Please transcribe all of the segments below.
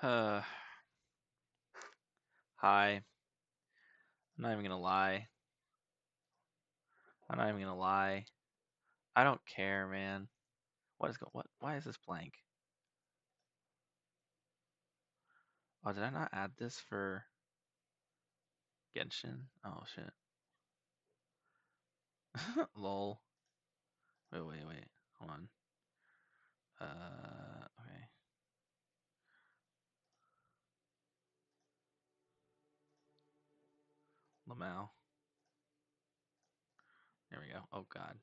Uh, Hi. I'm not even gonna lie. I'm not even gonna lie. I don't care, man. What? Why is this blank? Oh, did I not add this for Genshin? Oh shit. Lol. Wait. Hold on. Okay. Lamau. There we go. Oh god.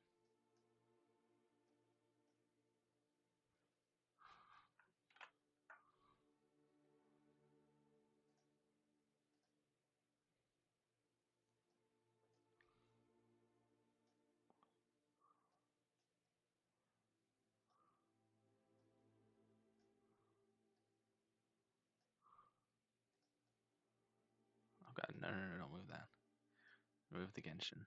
Oh god. No, don't move that. Move the Genshin.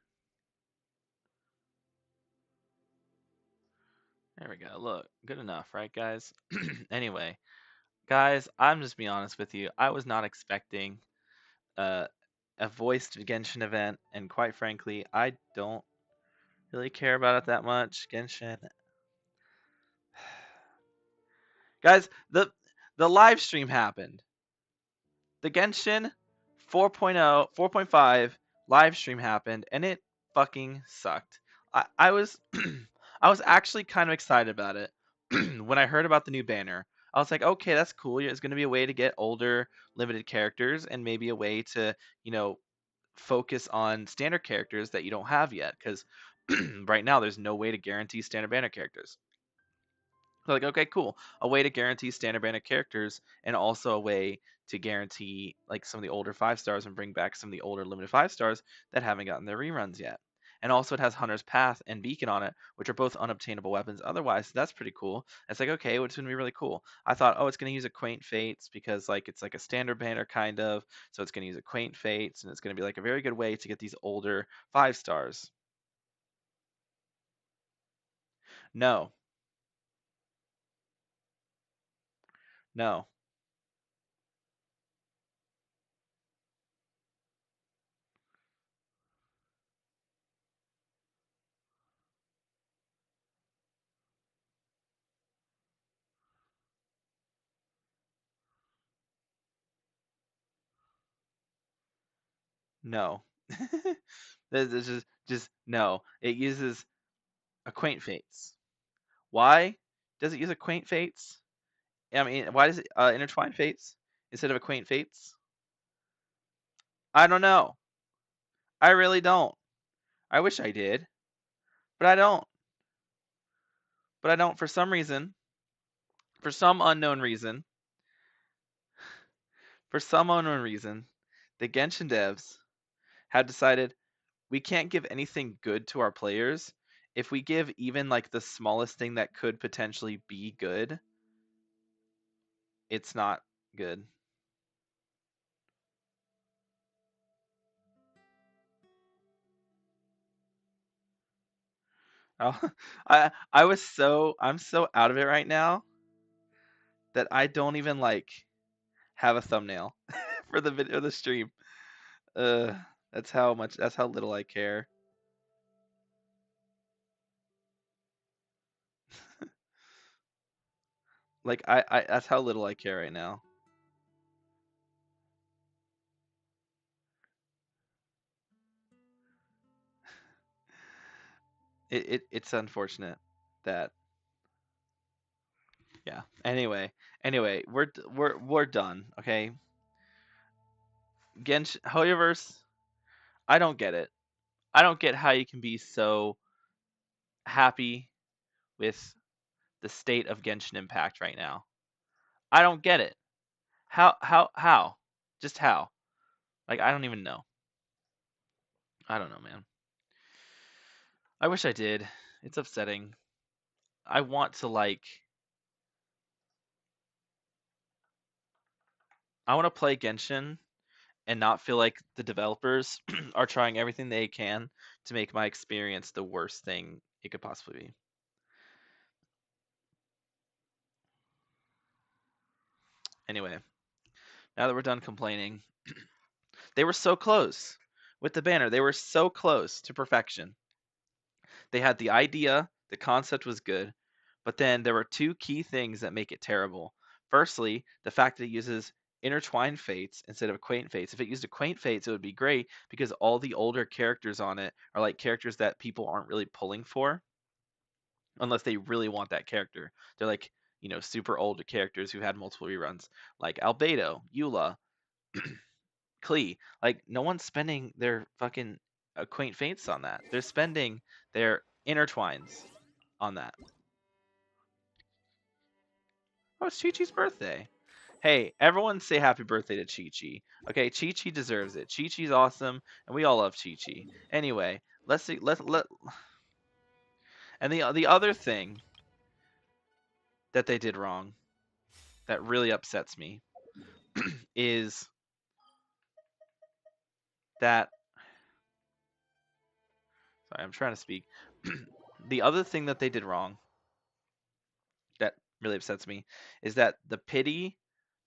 There we go. Look, good enough, right, guys? Anyway, guys, I'm just being honest with you. I was not expecting uh, a voiced Genshin event, and quite frankly, I don't really care about it that much. Genshin, guys, the live stream happened. The Genshin 4.0, 4.5 live stream happened, and it fucking sucked. I was I was actually kind of excited about it when I heard about the new banner. I was like, okay, that's cool. It's going to be a way to get older limited characters, and maybe a way to, you know, focus on standard characters that you don't have yet. Because right now, there's no way to guarantee standard banner characters. So like, okay, cool. A way to guarantee standard banner characters, and also a way to guarantee like some of the older 5 stars and bring back some of the older limited 5 stars that haven't gotten their reruns yet. And also, it has Hunter's Path and Beacon on it, which are both unobtainable weapons otherwise. So that's pretty cool. It's like, okay, it's gonna be really cool. I thought, oh, it's gonna use Acquaint Fates because like it's like a standard banner kind of, so it's gonna use Acquaint Fates, and it's gonna be like a very good way to get these older 5 stars. No, no, no. This is just no. It uses Acquaint Fates. Why does it use Acquaint Fates? I mean, why does it intertwine Fates instead of Acquaint Fates? I don't know. I really don't. I wish I did, but I don't. But I don't for some reason. For some unknown reason. For some unknown reason, the Genshin devs had decided we can't give anything good to our players. If we give even like the smallest thing that could potentially be good, it's not good. Oh, I'm so out of it right now that I don't even like have a thumbnail for the video, the stream. Uh, that's how little I care. Like that's how little I care right now. It's unfortunate that yeah. Anyway, we're done. Okay, Genshin Hoyoverse. I don't get it. I don't get how you can be so happy with the state of Genshin Impact right now. I don't get it. How? Just how? Like I don't even know. I don't know, man. I wish I did. It's upsetting. I want to like I want to play Genshin and not feel like the developers are trying everything they can to make my experience the worst thing it could possibly be. Anyway, Now that we're done complaining, they were so close with the banner. They were so close to perfection. They had the idea, the concept was good, but then there were two key things that make it terrible. Firstly, the fact that it uses intertwined fates instead of quaint fates. If it used a quaint fates, it would be great because all the older characters on it are like characters that people aren't really pulling for unless they really want that character. They're like, super old characters who had multiple reruns, like Albedo, Eula, Klee. Like, no one's spending their fucking quaint fates on that. They're spending their intertwines on that. Oh, it's Chi Chi's birthday. Hey, everyone say happy birthday to Chi Chi. Okay, Chi Chi deserves it. Chi Chi's awesome, and we all love Chi Chi. Anyway, let's see. Let. And the other thing that they did wrong that really upsets me is that. Sorry, I'm trying to speak. The other thing that they did wrong that really upsets me is that the pity,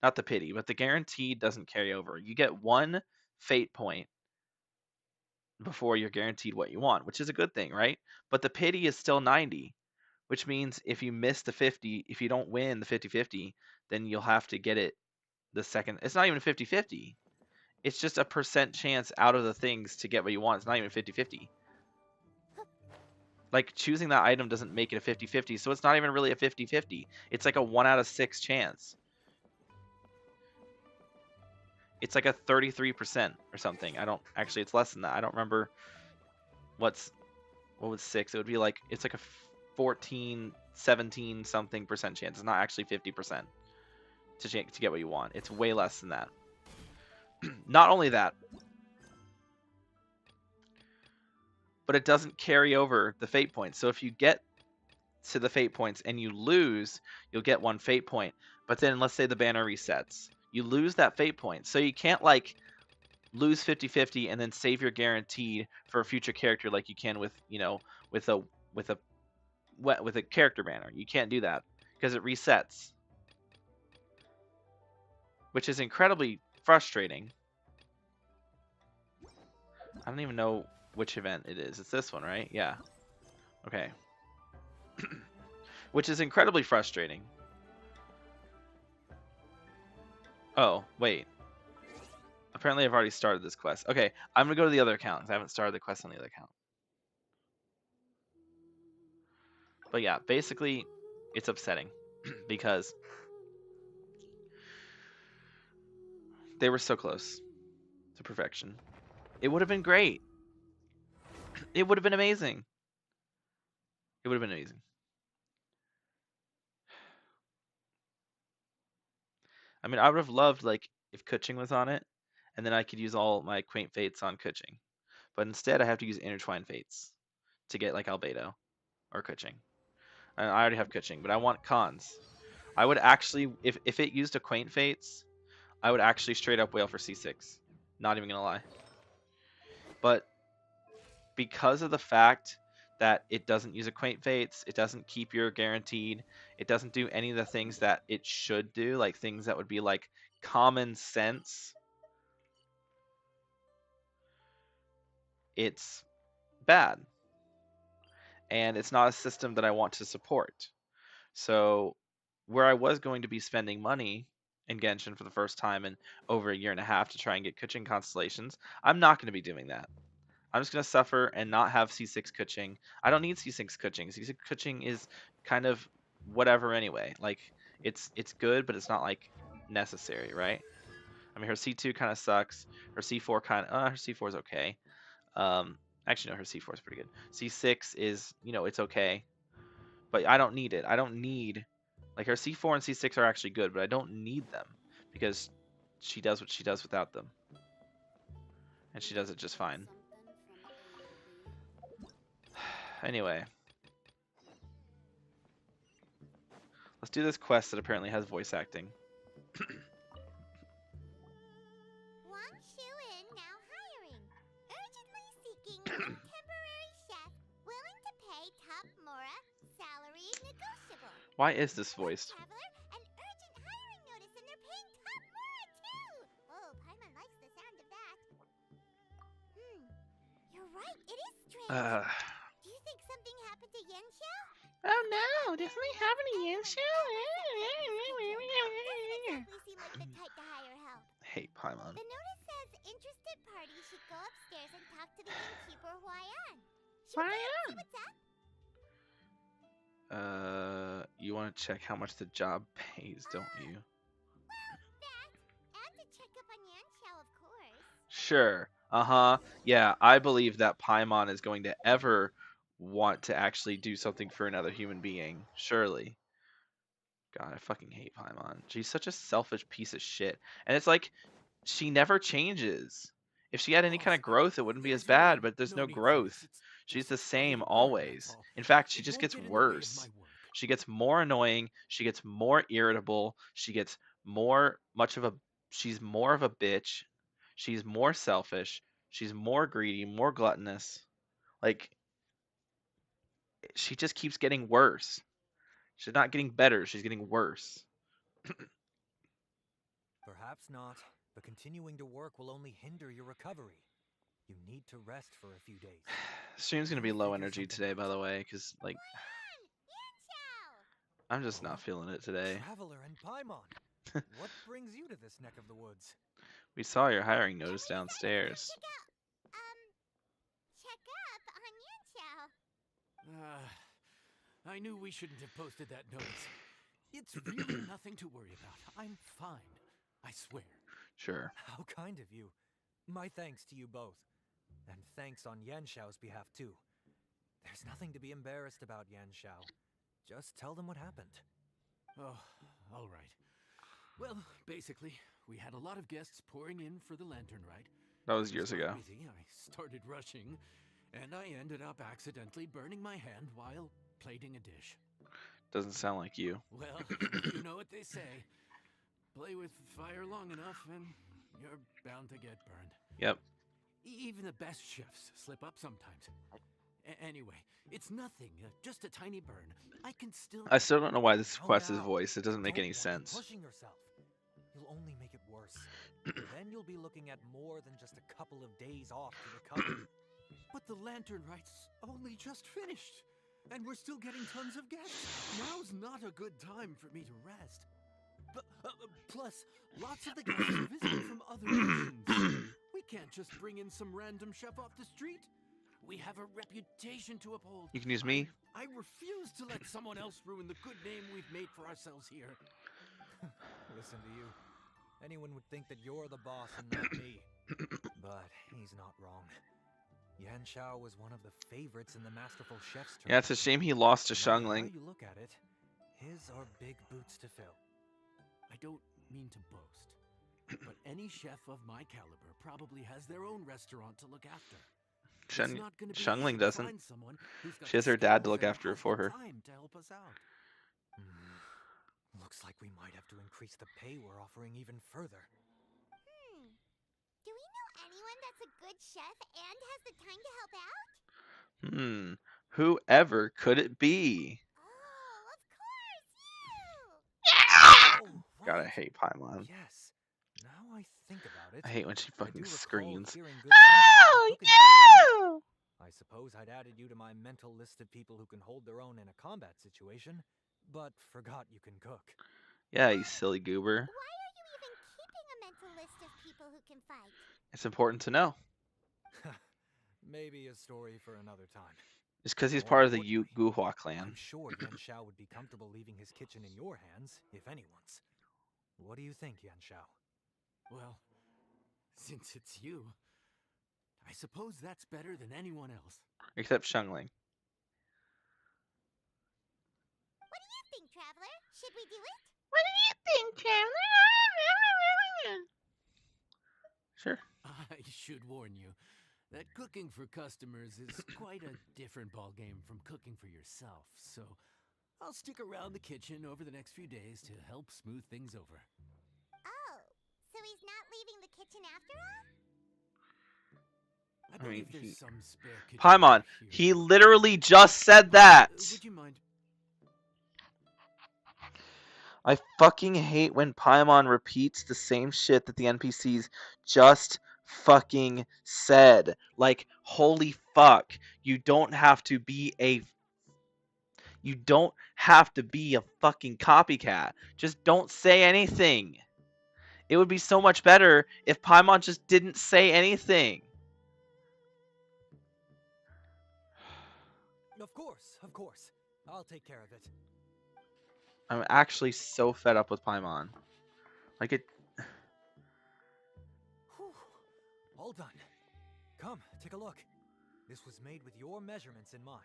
not the pity, but the guarantee doesn't carry over. You get one fate point before you're guaranteed what you want, which is a good thing, right? But the pity is still 90, which means if you miss the 50, if you don't win the 50-50, then you'll have to get it the second. It's not even 50-50. It's just a percent chance out of the things to get what you want. It's not even 50-50. Like, choosing that item doesn't make it a 50-50, so it's not even really a 50-50. It's like a 1 out of 6 chance. It's like a 33% or something. Actually, it's less than that. I don't remember what was 6. It would be like, it's like a 14, 17 something percent chance. It's not actually 50% to get what you want. It's way less than that. Not only that, but it doesn't carry over the fate points. So if you get to the fate points and you lose, you'll get 1 fate point. But then let's say the banner resets. You lose that fate point. So you can't like lose 50-50 and then save your guaranteed for a future character like you can with, with a character banner. You can't do that because it resets, which is incredibly frustrating. I don't even know which event it is. It's this one, right? Yeah. Okay. Which is incredibly frustrating. Oh, wait. Apparently I've already started this quest. Okay, I'm going to go to the other account because I haven't started the quest on the other account. But yeah, basically, it's upsetting because they were so close to perfection. It would have been great. It would have been amazing. It would have been amazing. I mean, I would have loved, like, if Kuching was on it, and then I could use all my quaint fates on Kuching. But instead, I have to use intertwined fates to get, like, Albedo or Kuching. And I already have Kuching, but I want cons. I would actually, if it used a quaint fates, I would actually straight up wail for C6. Not even gonna lie. But because of the fact that it doesn't use a quaint fates, it doesn't keep your guaranteed, it doesn't do any of the things that it should do, like things that would be like common sense, it's bad. And it's not a system that I want to support. So where I was going to be spending money in Genshin for the first time in over a year and a half to try and get Kuching constellations, I'm not going to be doing that. I'm just going to suffer and not have C6 Kuching. I don't need C6 Kuching. C6 Kuching is kind of whatever anyway. Like, it's good, but it's not, like, necessary, right? I mean, her C2 kind of sucks. Her C4 her C4 is okay. Actually, no, her C4 is pretty good. C6 is, it's okay. But I don't need it. I don't need... Like, her C4 and C6 are actually good, but I don't need them because she does what she does without them. And she does it just fine. Anyway. Let's do this quest that apparently has voice acting. Wang Shuin now hiring. Urgently seeking a temporary chef willing to pay top Mora, salary negotiable. Why is this voiced? Traveler, an urgent hiring notice and they're paying top Mora too. right, it is strange. Uh, Do you think something happened to Yen Xiao? oh no, there's something happening Anyone in ever set foot in this kitchen doesn't exactly seem like the type to hire help. Hate Paimon. The notice says interested parties should go upstairs and talk to the innkeeper Huayan. Should we go and see what's up? You want to check how much the job pays, don't you? Well, that, and to check up on Yan Xiao, of course. Sure. Uh-huh. Yeah, I believe that Paimon is going to ever want to actually do something for another human being. Surely. God, I fucking hate Paimon. She's such a selfish piece of shit. And it's like, she never changes. If she had any kind of growth, it wouldn't be as There's bad, really but there's no no need for growth. this. She's It's the just a same little burn, that's always. all. In fact, she It just won't gets get in the way of worse. my work. She gets more annoying, she gets more irritable, she gets she's more of a bitch. She's more selfish, she's more greedy, more gluttonous. Like, she just keeps getting worse. She's not getting better, she's getting worse. Perhaps not, but continuing to work will only hinder your recovery. You need to rest for a few days. Stream's gonna We'll be low figure energy something today, out. by the way, because, like, Yan Xiao! I'm just Oh, not feeling it today. Traveler and Paimon, what brings you to this neck of the woods? We saw your hiring notice downstairs. Check up on Yan Xiao. I knew we shouldn't have posted that notice. It's really nothing to worry about. I'm fine. I swear. Sure. How kind of you. My thanks to you both. And thanks on Yan Xiao's behalf too. There's nothing to be embarrassed about, Yan Xiao. Just tell them what happened. Oh, all right. Well, basically, we had a lot of guests pouring in for the lantern ride. That was I years so ago. busy, I started rushing, and I ended up accidentally burning my hand while plating a dish. Doesn't sound like you. Well, you know what they say. Play with fire long enough and you're bound to get burned. Yep. Even the best chefs slip up sometimes. Anyway, it's nothing, just a tiny burn. I can still... I still don't know why this Oh, requests his now. voice. It doesn't make Don't any want you sense. Pushing yourself. You'll only make it worse. Then you'll be looking at more than just a couple of days off to recover. But the lantern ride's only just finished. And we're still getting tons of guests. Now's not a good time for me to rest. Plus, lots of the guests are visiting from other nations. We can't just bring in some random chef off the street. We have a reputation to uphold. You can use me. I refuse to let someone else ruin the good name we've made for ourselves here. Listen to you. Anyone would think that you're the boss and not me. But he's not wrong. Yan Xiao was one of the favorites in the Masterful Chef's Yeah, it's a shame he lost to No matter Shangling. how you look at it, his are big boots to fill. I don't mean to boast, but any chef of my caliber probably has their own restaurant to look after. It's not gonna be easy Shangling to doesn't. find someone who's got She has the her dad to skills look and after her has for the her. time to help us out. Looks like we might have to increase the pay we're offering even further. Do we know anyone that's a good chef and has the time to help out? Whoever could it be? Oh, of course, you! Oh, God, I right. hate Paimon. Yes. Now I think about it. I hate when she I do fucking recall screams. hearing good things about your cooking ability. I suppose I'd added you to my mental list of people who can hold their own in a combat situation, but forgot you can cook. Yeah, you silly goober. Why are you even keeping a mental list of people who can fight? It's important to know. Maybe a story for another time. It's because he's More part of the importantly, Guhua clan. I'm sure Yan Xiao would be comfortable leaving his kitchen in your hands, if anyone's. What do you think, Yan Xiao? Well, since it's you, I suppose that's better than anyone else. Except Shangling. What do you think, Traveler? Should we do it? What do you think, Traveler? Sure. I should warn you that cooking for customers is quite a different ballgame from cooking for yourself, so I'll stick around the kitchen over the next few days to help smooth things over. Oh, so he's not leaving the kitchen after all? I I mean, believe there's some spare kitchen Paimon, here. he literally just said that. Would you mind? I fucking hate when Paimon repeats the same shit that the NPCs just fucking said. Like, holy fuck. You don't have to be a fucking copycat. Just don't say anything. It would be so much better if Paimon just didn't say anything. Of course. I'll take care of it. I'm actually so fed up with Paimon. Like it. Whew. All done. Come, take a look. This was made with your measurements in mind.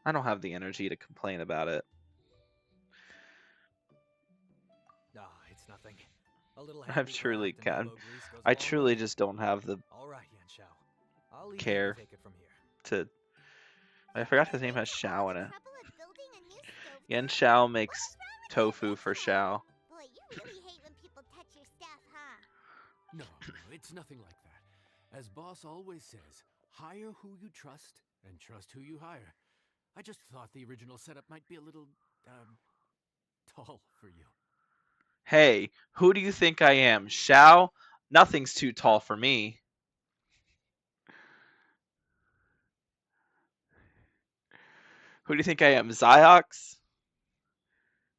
I don't have the energy to complain about it. Ah, it's nothing. A little I've truly handicraft and can. elbow grease goes a I long truly way. just don't have the All right, Yanshao. I'll leave you care to take it from here. to. I forgot his name has All Shao in the it. trouble of building a new stove Yan top. Shao What makes was wrong with tofu that for website? Shao. Boy, you really hate when people touch your stuff, huh? No, it's nothing like that. As boss always says, hire who you trust and trust who you hire. I just thought the original setup might be a little, tall for you. Hey, who do you think I am? Shao? Nothing's too tall for me. Who do you think I am? Ziox?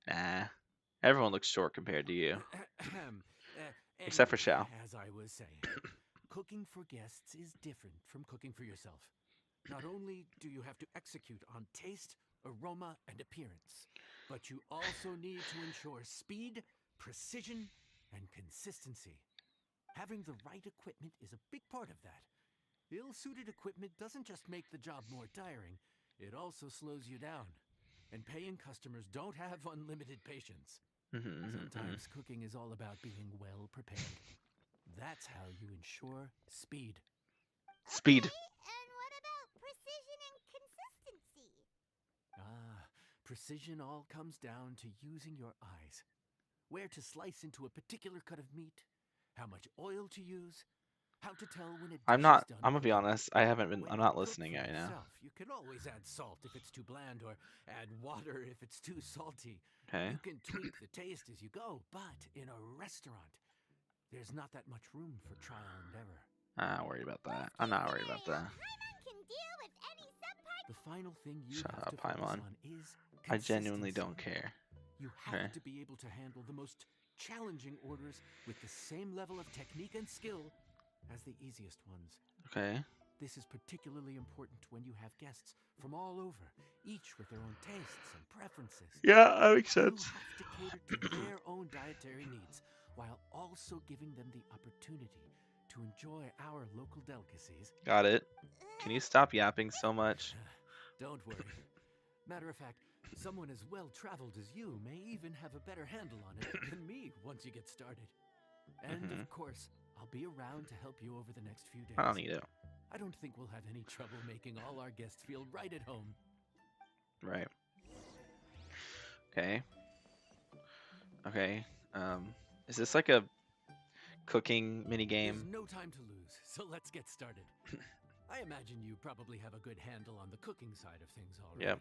Nah. Everyone looks short compared to you. Except for Anyway, Shao. as I was saying, cooking for guests is different from cooking for yourself. Not only do you have to execute on taste, aroma, and appearance, but you also need to ensure speed, precision, and consistency. Having the right equipment is a big part of that. Ill-suited equipment doesn't just make the job more tiring, it also slows you down. And paying customers don't have unlimited patience. Sometimes cooking is all about being well prepared. That's how you ensure speed. Speed. Okay, and what about precision and consistency? Precision all comes down to using your eyes. Where to slice into a particular cut of meat, how much oil to use, how to tell when a dish I'm is not. done I'm gonna be cooking. honest. I'm When not you cook listening for right now. yourself, you can always add salt if it's too bland or add water if it's too salty. Okay. You can tweak the taste as you go, but in a restaurant, there's not that much room for trial and error. I'm not worried about that. Worst I'm case not worried about scenario, that. Paimon can deal with any subpart. The final thing you Shut have up, to focus Paimon. on is I genuinely consistency. don't care. You have Okay. to be able to handle the most challenging orders with the same level of technique and skill as the easiest ones. Okay. This is particularly important when you have guests from all over, each with their own tastes and preferences. Yeah, that makes You sense. have to cater to their own dietary needs while also giving them the opportunity to enjoy our local delicacies. Got it. Can you stop yapping so much? Don't worry. Matter of fact, someone as well-traveled as you may even have a better handle on it than me once you get started. And of course, I'll be around to help you over the next few days. I don't need it. I don't think we'll have any trouble making all our guests feel right at home. Right. Okay. Okay. Is this like a cooking mini There's game? no time to lose, so let's get started. I imagine you probably have a good handle on the cooking side of things already. Yep.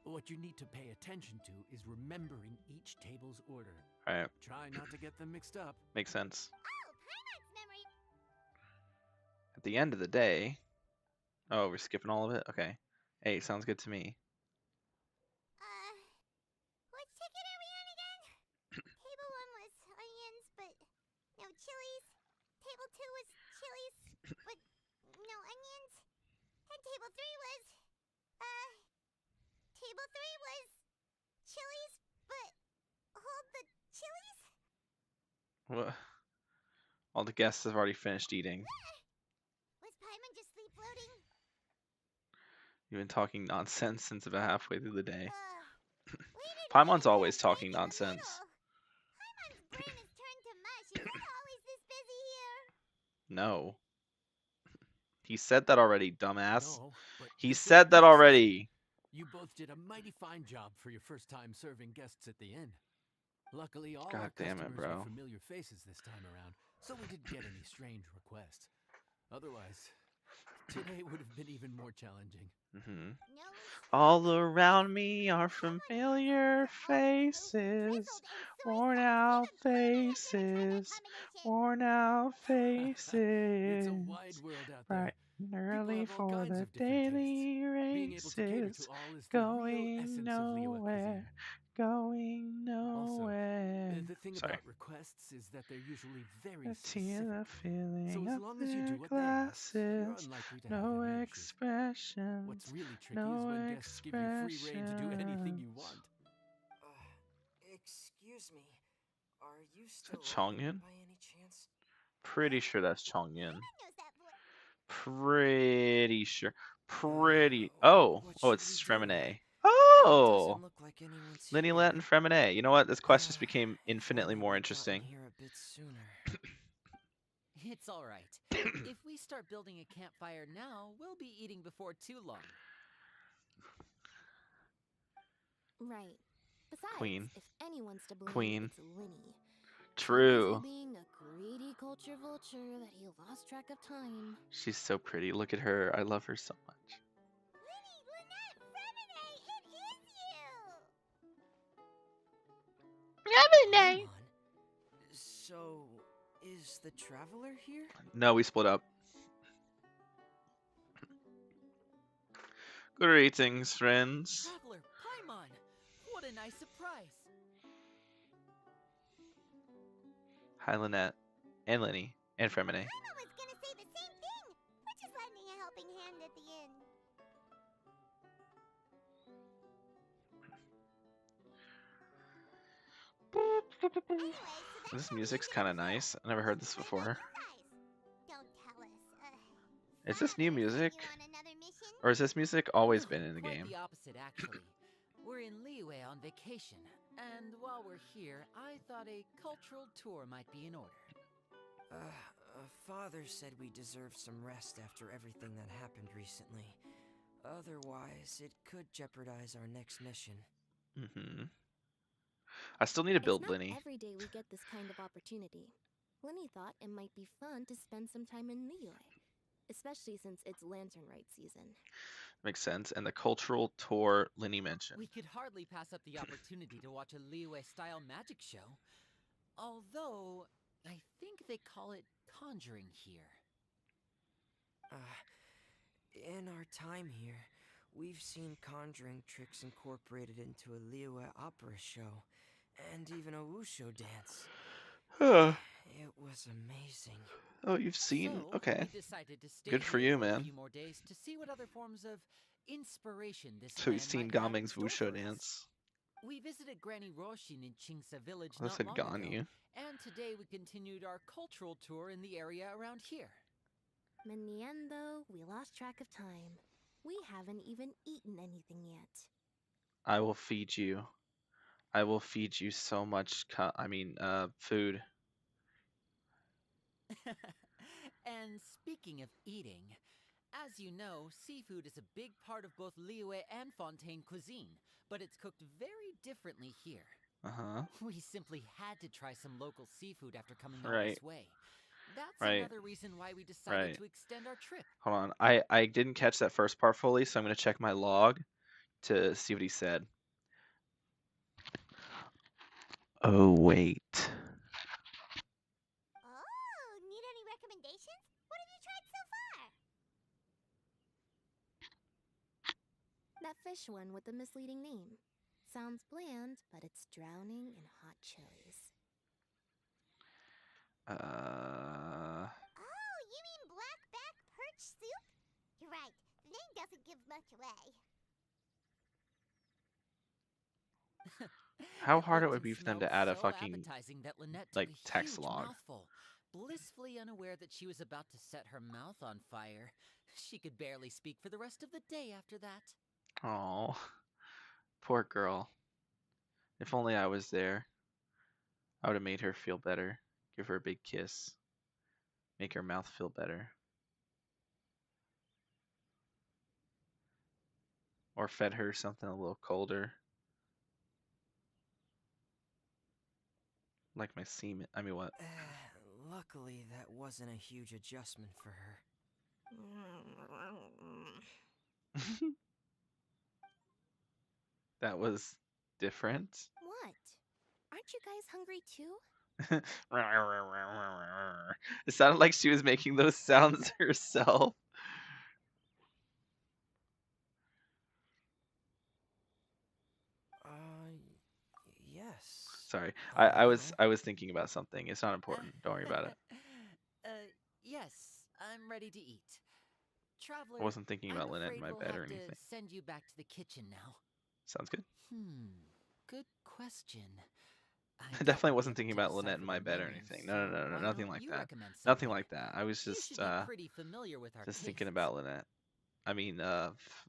What you need to pay attention to is remembering each table's order. All right. Try not to get them mixed up. Makes sense. Oh, Paimon's memory. At the end of the day. Oh, we're skipping all of it. Okay. Hey, sounds good to me. Which ticket are we on again? Table 1 was onions, but no chilies. Table 2 was chilies, but no onions. And table 3 was, table 3 was chilies, but hold the chilies? What? All the guests have already finished eating. Was Paimon just sleep floating? You've been talking nonsense since about halfway through the day. We didn't Paimon's get a always break talking in the nonsense. middle. Paimon's brain is turned to mush. Is it always this busy here? No. He said that already, dumbass. No, but He you said that you already. You both did a mighty fine job for your first time serving guests at the inn. Luckily, all our God damn it, customers bro. were familiar faces this time around, so we didn't get any strange requests. Otherwise, Today would have been even more challenging. Hmm. Nose, All chin, around me are come on, nose. familiar All the toast faces, drizzled and soy worn sauce. out Even Flaminate couldn't try my faces, combination. worn out It's a faces. wide world out there. Bright and People early have all for kinds the of different tastes. daily Being able to cater to races, all is the real going essence of Liyue cuisine. nowhere, going Also, nowhere. the thing Sorry. about requests is that they're usually very The tea and the specific. So feeling as of long as you their do what they ask, you're glasses. unlikely to have No any issues. What's expressions, really tricky is no when guests give you free reign to do anything you expressions. want. Excuse me. Are you Is that still open Chongyun? by any chance? Pretty sure that's Chongyun. Paimon knows that voice. Pretty sure. Uh, Oh, what oh, should we it's do? Fremine. It Oh, doesn't look like anyone's Linny here. Let and Fremine. You know what? This quest just became If infinitely only more we'd gotten interesting. here a bit sooner. It's all right. If we start building a campfire now, we'll be eating before too long. Right. Besides, Queen. if anyone's to blame, Queen. it's Linny. So busy True. being a greedy culture vulture that he lost track of time. She's so pretty. Look at her. I love her so much. Linny, Lynette, Fremine, it is you! Paimon? So, is the traveler here? No, we split up. Greetings, friends. Traveler, Paimon! What a nice surprise! Hi, Lynette. And Linny. And Fremine. Paimon was gonna say the same thing. We're just lending a helping hand at the end. Anyway, so that's This how we music's ended kind up of here. nice. I never heard What's this the plan before. by you guys? Don't tell us. Is Thought this I new might have sent music? you on another mission. Or has this music always No, been in the quite game? the opposite, actually. We're in Liyue on vacation, and while we're here, I thought a cultural tour might be in order. Father said we deserve some rest after everything that happened recently. Otherwise, it could jeopardize our next mission. Mm-hmm. I still need to It's build not Linny. every day we get this kind of opportunity. Linny thought it might be fun to spend some time in Liyue, especially since it's Lantern Rite season. Makes sense. And the cultural tour Linny mentioned. We could hardly pass up the opportunity to watch a Liyue-style magic show. Although, I think they call it conjuring here. In our time here, we've seen conjuring tricks incorporated into a Liyue opera show, and even a wushu dance. It was amazing. Oh, you've seen? So, Okay. we decided to stay Good for here you, for a man. few more days to see what other forms of inspiration this So you've land seen might have in Gaming's store Wushu for us. dance. We visited Granny Roshin in Chingsa village I not said long ago, Ganyu. and today we continued our cultural tour in the area around here. In the end, though, we lost track of time. We haven't even eaten anything yet. I will feed you. I will feed you so much. Food. And speaking of eating, as you know, seafood is a big part of both Liyue and Fontaine cuisine, but it's cooked very differently here. Uh-huh. We simply had to try some local seafood after coming all Right. this way. That's Right. another reason why we decided Right. to extend our trip. Hold on. I didn't catch that first part fully, so I'm gonna check my log to see what he said. Oh wait. Oh, need any recommendations? What have you tried so far? That fish one with the misleading name. Sounds bland, but it's drowning in hot chilies. Uh. Oh, you mean blackback perch soup? You're right. The name doesn't give much away. How The hard it would open be for them smelled to add a so fucking appetizing that Lynette like took a text huge log. mouthful, blissfully unaware that she was about to set her mouth on fire. She could barely speak for the rest of the day after that. Oh, poor girl. If only I was there. I would have made her feel better. Give her a big kiss. Make her mouth feel better. Or fed her something a little colder. Like my semen. I mean, what? Luckily, that wasn't a huge adjustment for her. That was different. What? Aren't you guys hungry too? It sounded like she was making those sounds herself. Yes. Sorry, A little. I was thinking about something. It's not important. Don't worry about it. Yes, I'm ready to eat. Traveler, I wasn't thinking I'm about Lynette in afraid my we'll bed or have to anything. send you back to the kitchen now. Sounds good. Good question. I I doubt definitely we'll be wasn't able thinking to about Lynette in decipher my their bed or menus, anything. so No, why nothing don't like you that. recommend Nothing something? like that. I was You just should be pretty familiar with our thinking tastes. about Lynette. I mean,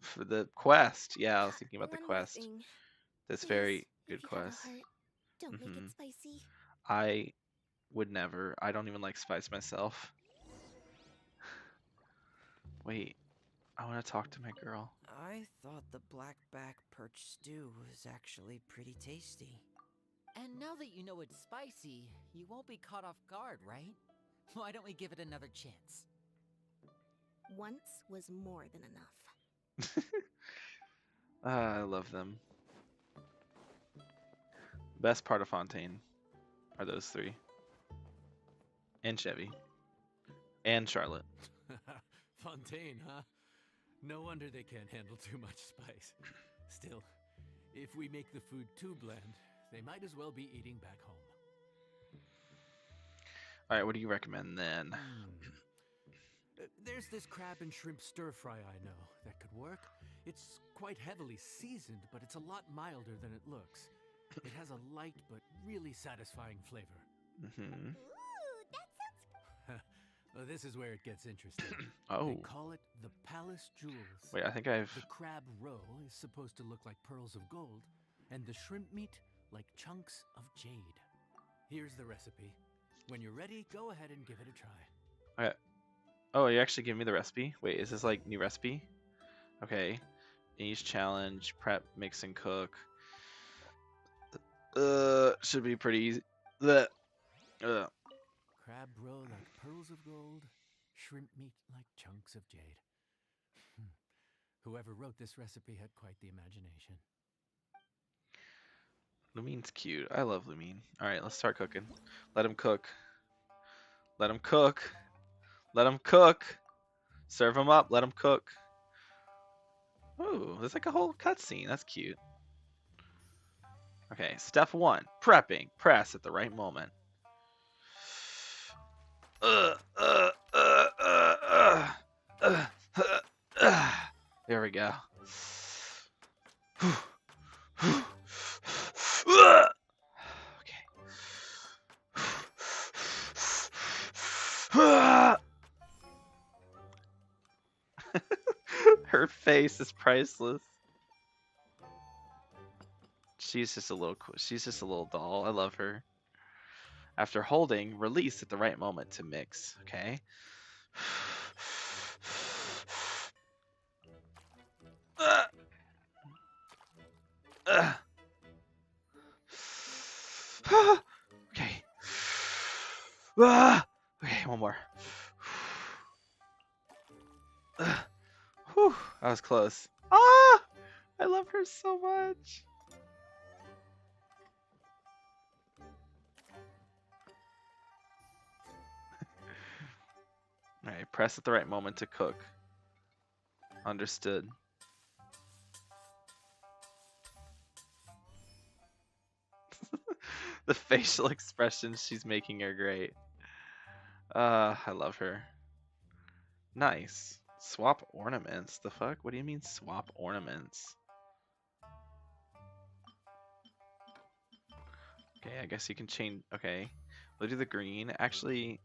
for the quest. Yeah, I was thinking about the One more quest. thing. This Please, very good if you have a quest. heart, don't make hmm it spicy. I would never. I don't even like spice myself. Wait, I want to talk to my girl. I thought the blackback perch stew was actually pretty tasty. And now that you know it's spicy, you won't be caught off guard, right? Why don't we give it another chance? Once was more than enough. I love them. Best part of Fontaine are those three, and Chevy, and Charlotte. Fontaine, huh? No wonder they can't handle too much spice. Still, if we make the food too bland, they might as well be eating back home. All right, what do you recommend then? There's this crab and shrimp stir fry I know that could work. It's quite heavily seasoned, but it's a lot milder than it looks. It has a light but really satisfying flavor. Mm-hmm. Ooh, that sounds. Well, this is where it gets interesting. Oh, They call it the Palace Jewels. wait, I think I've. The crab roe is supposed to look like pearls of gold, and the shrimp meat like chunks of jade. Here's the recipe. When you're ready, go ahead and give it a try. Oh, you actually give me the recipe? Wait, is this like new recipe? Okay. Each challenge, prep, mix, and cook. Should be pretty easy. Blech. Crab roe like pearls of gold, shrimp meat like chunks of jade. Whoever wrote this recipe had quite the imagination. Lumine's cute. I love Lumine. All right, let's start cooking. Let him cook. Let him cook. Let him cook. Serve him up. Let him cook. Ooh, there's like a whole cutscene. That's cute. Okay, step one: prepping. Press at the right moment. There we go. Okay. Her face is priceless. She's just a little doll. I love her. After holding, release at the right moment to mix, okay? Okay. Okay, one more. Whew, that was close. Ah! I love her so much. Alright, press at the right moment to cook. Understood. The facial expressions she's making are great. I love her. Nice. Swap ornaments. The fuck? What do you mean swap ornaments? Okay, I guess you can change. Okay, we'll do the green. Actually,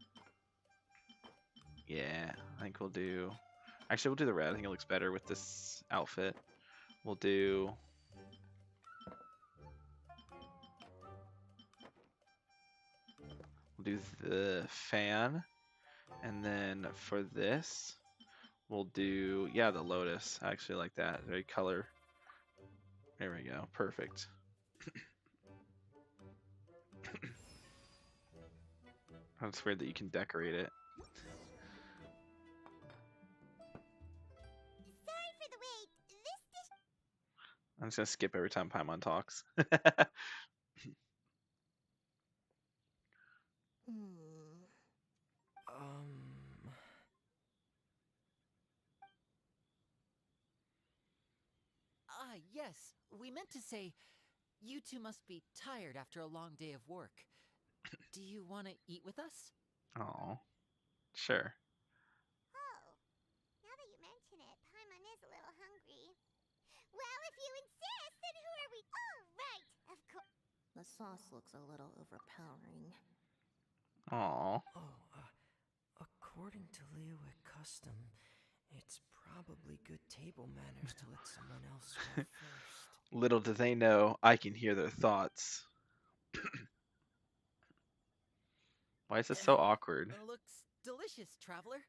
yeah, I think we'll do. Actually, we'll do the red. I think it looks better with this outfit. We'll do. We'll do the fan, and then for this, we'll do the lotus. I actually like that. Very color. There we go. Perfect. It's weird that you can decorate it. I'm just gonna skip every time Paimon talks. Hmm. Um, Yes. We meant to say, you two must be tired after a long day of work. Do you want to eat with us? Oh, sure. Oh, now that you mention it, Paimon is a little hungry. Well, if you insist, then who are we? Oh, right, of course. The sauce looks a little overpowering. Oh, oh, according to Liyue custom, it's probably good table manners to let someone else go first. little do they know, I can hear their thoughts. Why is this so awkward? Looks delicious, traveler.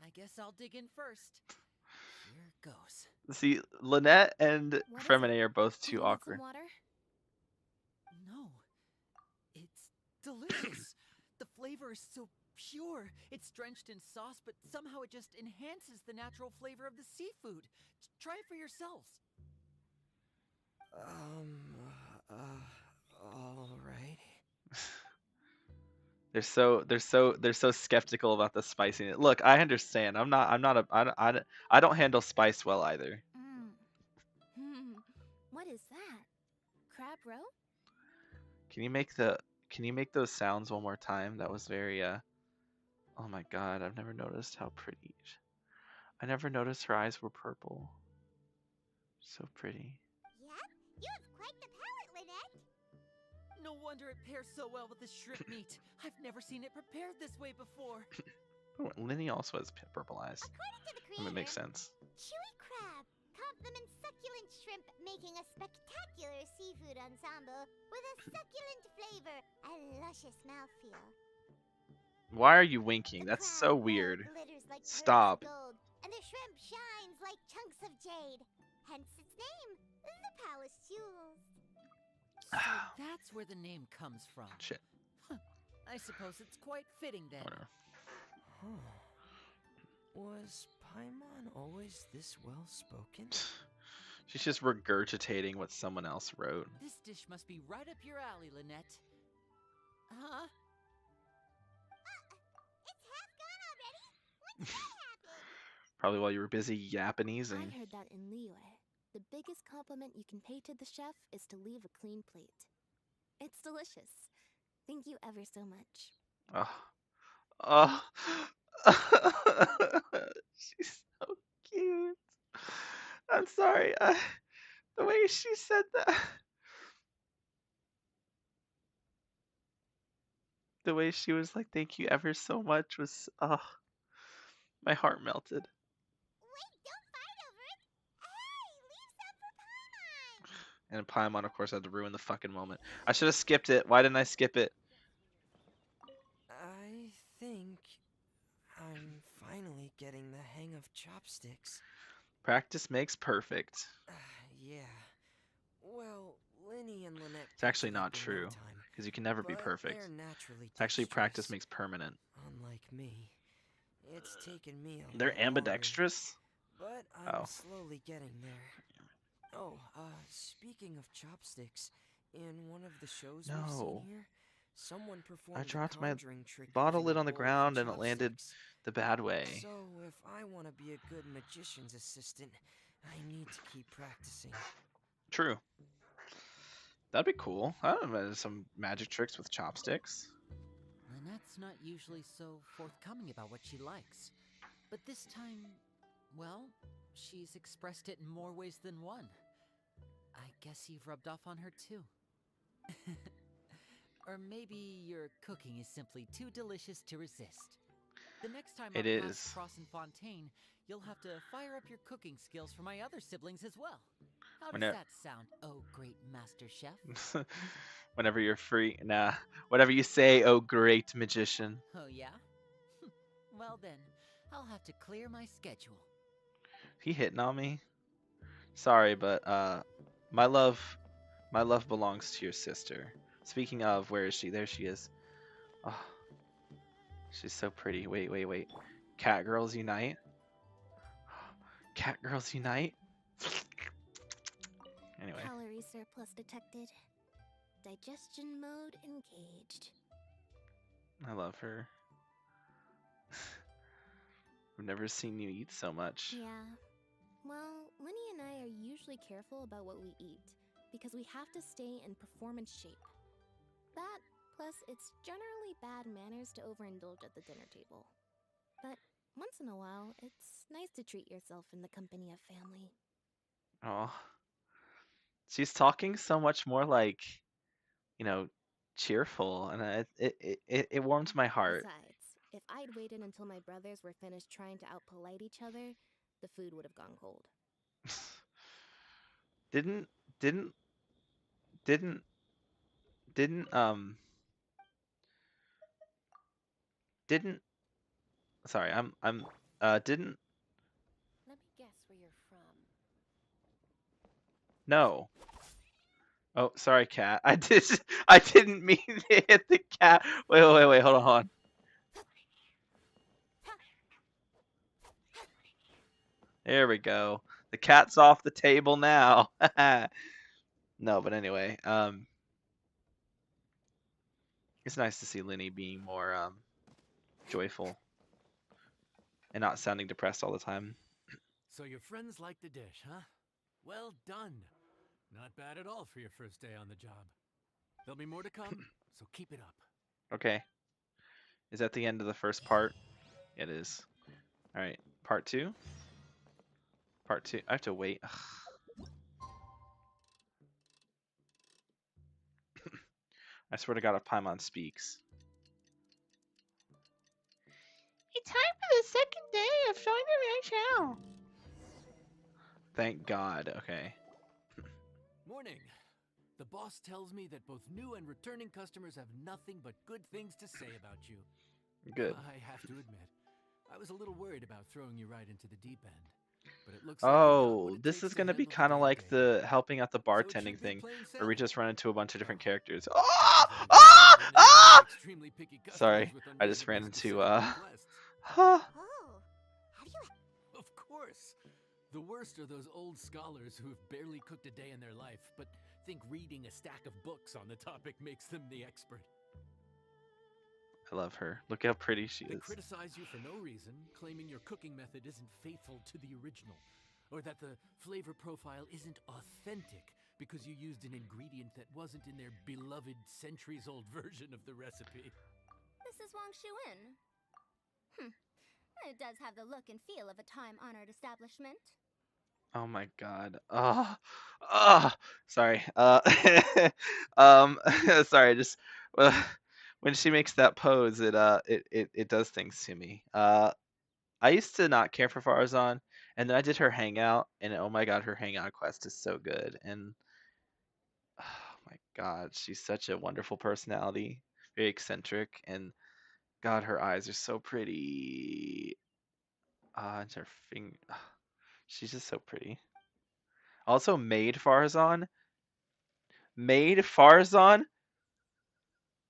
I guess I'll dig in first. Here goes. See, Lynette and What is it? Fremine are both Do too you need some awkward. water? No, it's delicious. The flavor is so pure. It's drenched in sauce, but somehow it just enhances the natural flavor of the seafood. Try it for yourselves. All right. They're so skeptical about the spiciness. Look, I understand. I don't handle spice well either. What is that? Crab roe? Can you make the can you make those sounds one more time? That was very oh my god, I've never noticed how pretty. I never noticed her eyes were purple. So pretty. Yep, you have quite the palate, Lynette. No wonder it pairs so well with the shrimp meat. I've never seen it prepared this way before. Oh, Linny also has purple eyes. According to the That creator, makes sense. chewy crab complements succulent shrimp, making a spectacular seafood ensemble with a succulent flavor and luscious mouthfeel. Why are you winking? The That's crab so roe weird. glitters like pearls Stop. of gold, and the shrimp shines like chunks of jade. Hence its name, the Palace Jewels. So that's where the name comes from. Shit. I suppose it's quite fitting then. Whatever. Huh. Was Paimon always this well spoken? She's just regurgitating what someone else wrote. This dish must be right up your alley, Lynette. Huh? It's half gone already? When did that happen? Probably while you were busy I Japanesing. heard that in Liyue, the biggest compliment you can pay to the chef is to leave a clean plate. It's delicious. Thank you ever so much. Oh. She's so cute. I'm sorry. The way she said that. The way she was like, thank you ever so much was, my heart melted. Wait, don't fight over it. Hey, leave some for Paimon. And Paimon, of course, had to ruin the fucking moment. I should have skipped it. Why didn't I skip it? I think I'm finally getting the hang of chopsticks. Practice makes perfect. Yeah. Well, Linny and Lynette It's actually picked it up not in true, no time, because you can never be but perfect. they're naturally It's actually practice dexterous. makes permanent. Unlike me, it's taken me a They're lot longer, ambidextrous? but I'm Oh. slowly getting there. Oh, speaking of chopsticks, in one of the shows we've seen No. here, someone performed dropped a my conjuring trick bottle using lid a on the bowl for ground and it landed chopsticks. the bad way. So if I want to be a good magician's assistant, I need to keep practicing. True. That'd be cool. I don't know, some magic tricks with chopsticks. Lynette's not usually so forthcoming about what she likes. But this time, well, she's expressed it in more ways than one. I guess you've rubbed off on her too. Or maybe your cooking is simply too delicious to resist. The next time It our paths is. cross in Fontaine, you'll have to fire up your cooking skills for my other siblings as well. How does Whenever- that sound, oh great master chef? Whenever you're free. Nah. Whatever you say, oh great magician. Oh yeah? Well then, I'll have to clear my schedule. He hitting on me? Sorry, but my love belongs to your sister. Speaking of, where is she? There she is. Oh, she's so pretty. Wait. Cat girls unite. Cat girls unite. Anyway. Calorie surplus detected. Digestion mode engaged. I love her. I've never seen you eat so much. Yeah. Well, Winnie and I are usually careful about what we eat because we have to stay in performance shape. That, plus it's generally bad manners to overindulge at the dinner table. But once in a while, it's nice to treat yourself in the company of family. Oh. She's talking so much more like, you know, cheerful, and it warms my heart. Besides, if I'd waited until my brothers were finished trying to outpolite each other, the food would have gone cold. didn't didn't didn't didn't didn't sorry, I'm didn't Let me guess where you're from. no. Oh, sorry, cat. I didn't mean to hit the cat. Wait, hold on. There we go. The cat's off the table now. No, but anyway, it's nice to see Linny being more joyful and not sounding depressed all the time. So your friends like the dish, huh? Well done. Not bad at all for your first day on the job. There'll be more to come, so keep it up. Okay. Is that the end of the first part? It is. All right. Part 2? Part 2. I have to wait. I swear to God, if Paimon speaks. It's time for the second day of showing the reaction. Thank God. Okay. Morning. The boss tells me that both new and returning customers have nothing but good things to say about you. Good. I have to admit, I was a little worried about throwing you right into the deep end. But it looks like you've got what Oh, it this takes is to gonna be handle kind of like day-to-day. the helping out the So it bartending should be thing, plain where we sailing. just run into a bunch of different characters. Other Ah! than Ah! running into Ah! extremely picky customers Sorry, with I just ran understandably into specific requests. huh. Oh, have you? Of course. The worst are those old scholars who have barely cooked a day in their life, but think reading a stack of books on the topic makes them the expert. I love her. Look how pretty she They is. criticize you for no reason, claiming your cooking method isn't faithful to the original, or that the flavor profile isn't authentic because you used an ingredient that wasn't in their beloved centuries-old version of the recipe. This is Wang Shuin. It does have the look and feel of a time-honored establishment. Oh my God. Sorry. Sorry. Just when she makes that pose, it does things to me. I used to not care for Farazan, and then I did her hangout, and oh my God, her hangout quest is so good. And oh my God, she's such a wonderful personality, very eccentric, and God, her eyes are so pretty. And her finger, she's just so pretty. Also, Maid Farazan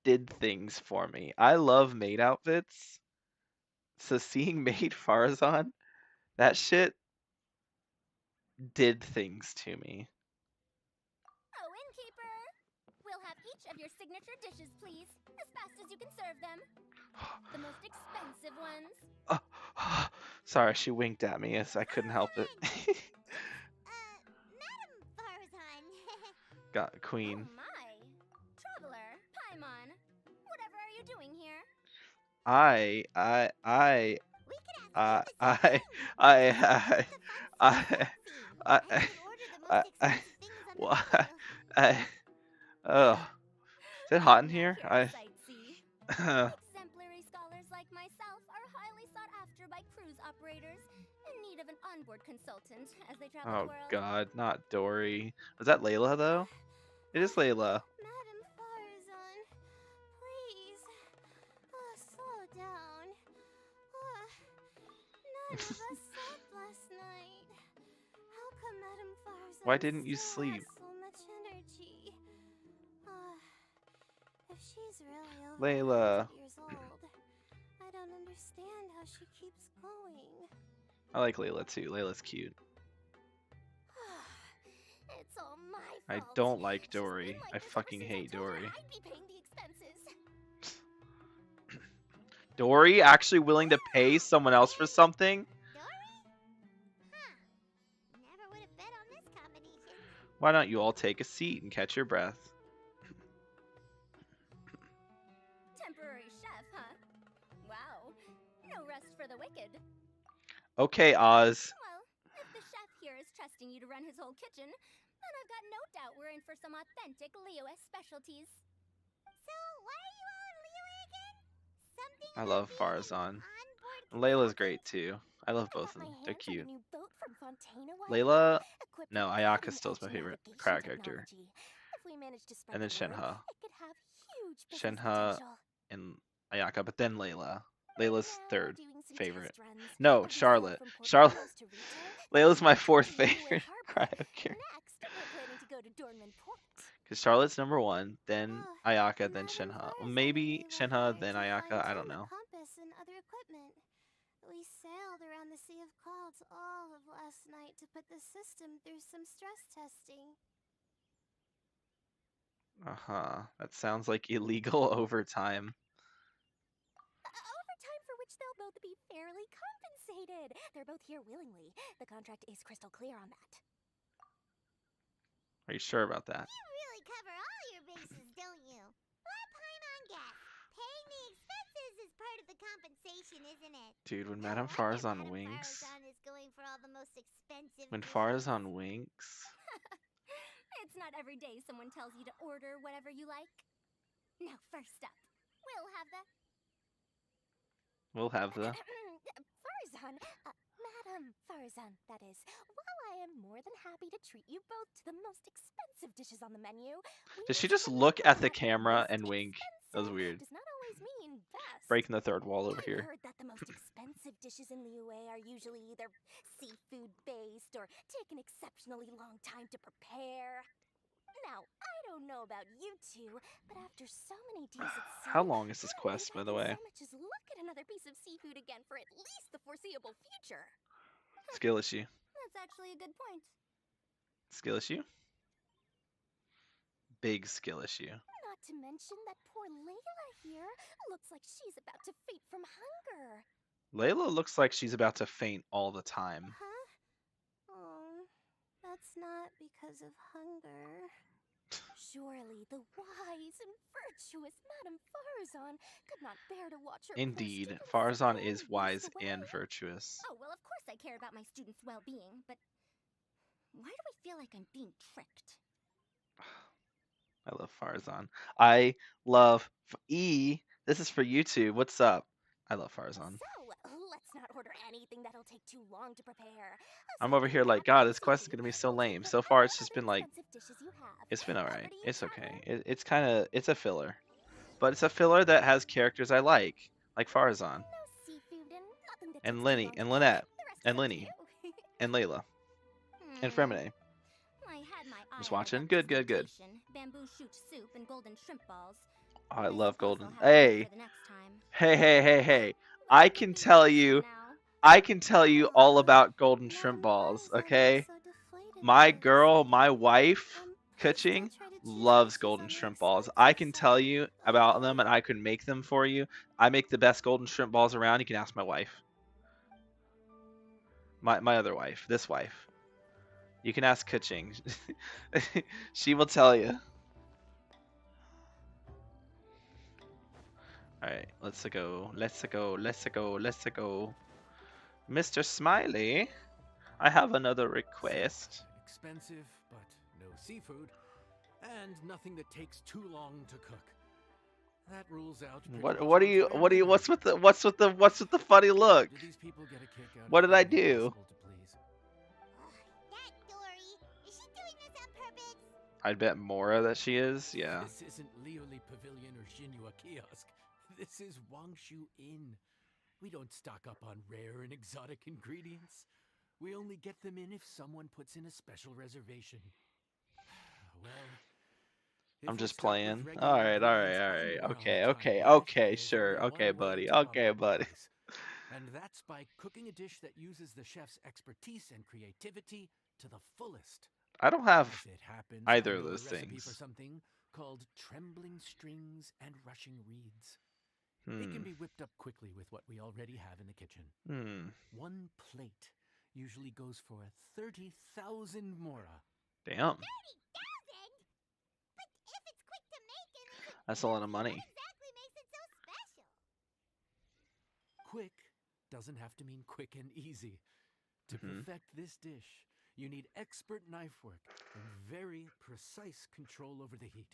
did things for me. I love maid outfits, so seeing Maid Farazan, that shit did things to me. Oh, innkeeper! We'll have each of your signature dishes, please, as fast as you can serve them. The most expensive ones. Sorry, she winked at me as I couldn't help it. Madam Farzan. Got queen. Oh my. Traveler, Paimon, whatever are you doing here? I We could I ask you the I same I thing. I I And you could order the I most expensive things under the why menu. I oh, is it hot in I'm not here? here to sightsee. Exemplary scholars like myself are highly sought after by cruise operators in need of an onboard consultant as they travel Oh the world. God, not Dory. Was that Layla though? It is Layla. Madam Farzan, please, slow down. None of us slept last night. How come Madam Farzan Why didn't you still sleep? has so much energy? If she's really over Layla. 100 years old, I don't understand how she keeps going. I like Layla too. Layla's cute. It's It's all my I fault. don't like She's been Dory. like I this ever fucking since hate I told her Dory. I'd be paying the expenses. Dory actually willing to pay someone else for something? Dory? Huh. Never would have bet on this combination. Why don't you all take a seat and catch your breath? Temporary chef, huh? Wow. No rest for the wicked. Okay, Oz. Well, if the chef here is trusting you to run his whole kitchen, then I've got no doubt we're in for some authentic Leo-S specialties. So, why are you all in Liyue again? Something I about love being an Farazan. onboard Layla's consultant? great too. I love I both got of my them. They're hands on a cute. new boat from Fontana a while Layla, ago, equipped no, with Ayaka cutting still is my edge favorite navigation character. technology. If we manage to spread And then the word, Shenhe. it could have huge business Shenhe potential. and Ayaka, but then Layla. Right Layla's now, third we're doing some favorite. test runs. No, If we sail Charlotte. from Port Charlotte. Carlos to Rito, Layla's then my we can fourth touch in Liyue favorite Harbor. cryo character. Next, we're planning to go to Dornman Port. Because Charlotte's number one, then Oh, Ayaka, then Madame Shenhe. Well, Farazan and maybe me left Shenhe, here then to Ayaka. I don't fine-tune the know. compass and other equipment. We sailed around the Sea of Clouds all of last night to put the system through some stress testing. That sounds like illegal overtime. Overtime for which they'll both be fairly compensated. They're both here willingly. The contract is crystal clear on that. Are you sure about that? You really cover all your bases, don't you? Let Paimon guess. Paying the expenses is part of the compensation, isn't it? Dude, when No Madame wonder Farazan Madame winks. Farazan is going for all the most expensive When dishes. Farazan winks. It's not every day someone tells you to order whatever you like. Now, first up, we'll have the We'll have the. Farazan, Madame Farazan, that is. While I am more than happy to treat you both to the most expensive dishes on the menu, we Did she must just remember look at the that camera most and wink? That was expensive weird. does not always mean best. Breaking the third wall over I've here. heard that the most expensive dishes in Liyue are usually either seafood-based or take an exceptionally long time to prepare. Now, I don't know about you two, but after so many days at sea, How long is this I don't quest, think by the I way? can so much as look at another piece of seafood again for at least the foreseeable future. Skill issue. That's actually a good point. Skill issue? Big skill issue. Not to mention that poor Layla here looks like she's about to faint from hunger. Layla looks like she's about to faint all the time. Huh? Oh, that's not because of hunger. Surely the wise and virtuous Madame Farazan could not bear to watch her Indeed, poor students Farazan alone is waste wise away. and virtuous. Oh, well, of course I care about my students' well-being, but why do I feel like I'm being tricked? I love Farazan. I love E. This is for YouTube. What's up? I love Farazan. So, let's not order anything that'll take too long to prepare. I'm over here like, God, this quest is gonna be so lame. So far, it's just been like, it's been alright. It's okay. It's kind of, it's a filler, but it's a filler that has characters I like Farazan No seafood and nothing that and takes Lenny too long and to Lynette cook. The rest and is up to Lenny you. and Layla and Hmm. Fremine. I had my eye Just on a watching. breakfast Good. temptation, bamboo shoot soup and golden shrimp balls. Oh, I I love suppose golden. I'll have to wait Hey, for the next time. hey. But I it can could be tell worse you. now. I can tell you all Aw, about golden Madame shrimp balls. Farazan Okay, looks so deflated my about it, girl, so, my wife, please still Kuching, try to choose loves dishes golden on the shrimp balls. I can expensive tell side, you about them, okay? and I could make them for you. I make the best golden shrimp balls around. You can ask my wife, my other wife, this wife. You can ask Kuching. She will tell you. All right, let's go. Mr. Smiley, I have another request. So, expensive, but no seafood, and nothing that takes too long to cook. That rules out pretty much What our do you entire what do you menu. what's with the funny look? Do these people get a kick out What of did I being do? impossible to please? That Dory, is she doing this on purpose? I bet Mora that she is. Yeah. This isn't Lioli Pavilion or Xinhua Kiosk. This is Wangshu Inn. We don't stock up on rare and exotic ingredients. We only get them in if someone puts in a special reservation. Well, if I'm we're just stuck with playing. regular All right. ingredients and we're on time, Okay, there's sure. only Okay, one way buddy. to up Okay, the buddy. price. And that's by cooking a dish that uses the chef's expertise and creativity to the fullest. I don't have As it happens, either I of know a those recipe for things. something called trembling strings and rushing reeds. It can Hmm. be whipped up quickly with what we already have in the kitchen. Hmm. One plate usually goes for 30,000 mora. Damn. 30,000? But if it's quick to make and isn't That's a lot of fancy, money. what exactly makes it so special? Quick doesn't have to mean quick and easy. To Hmm. perfect this dish, you need expert knife work and very precise control over the heat.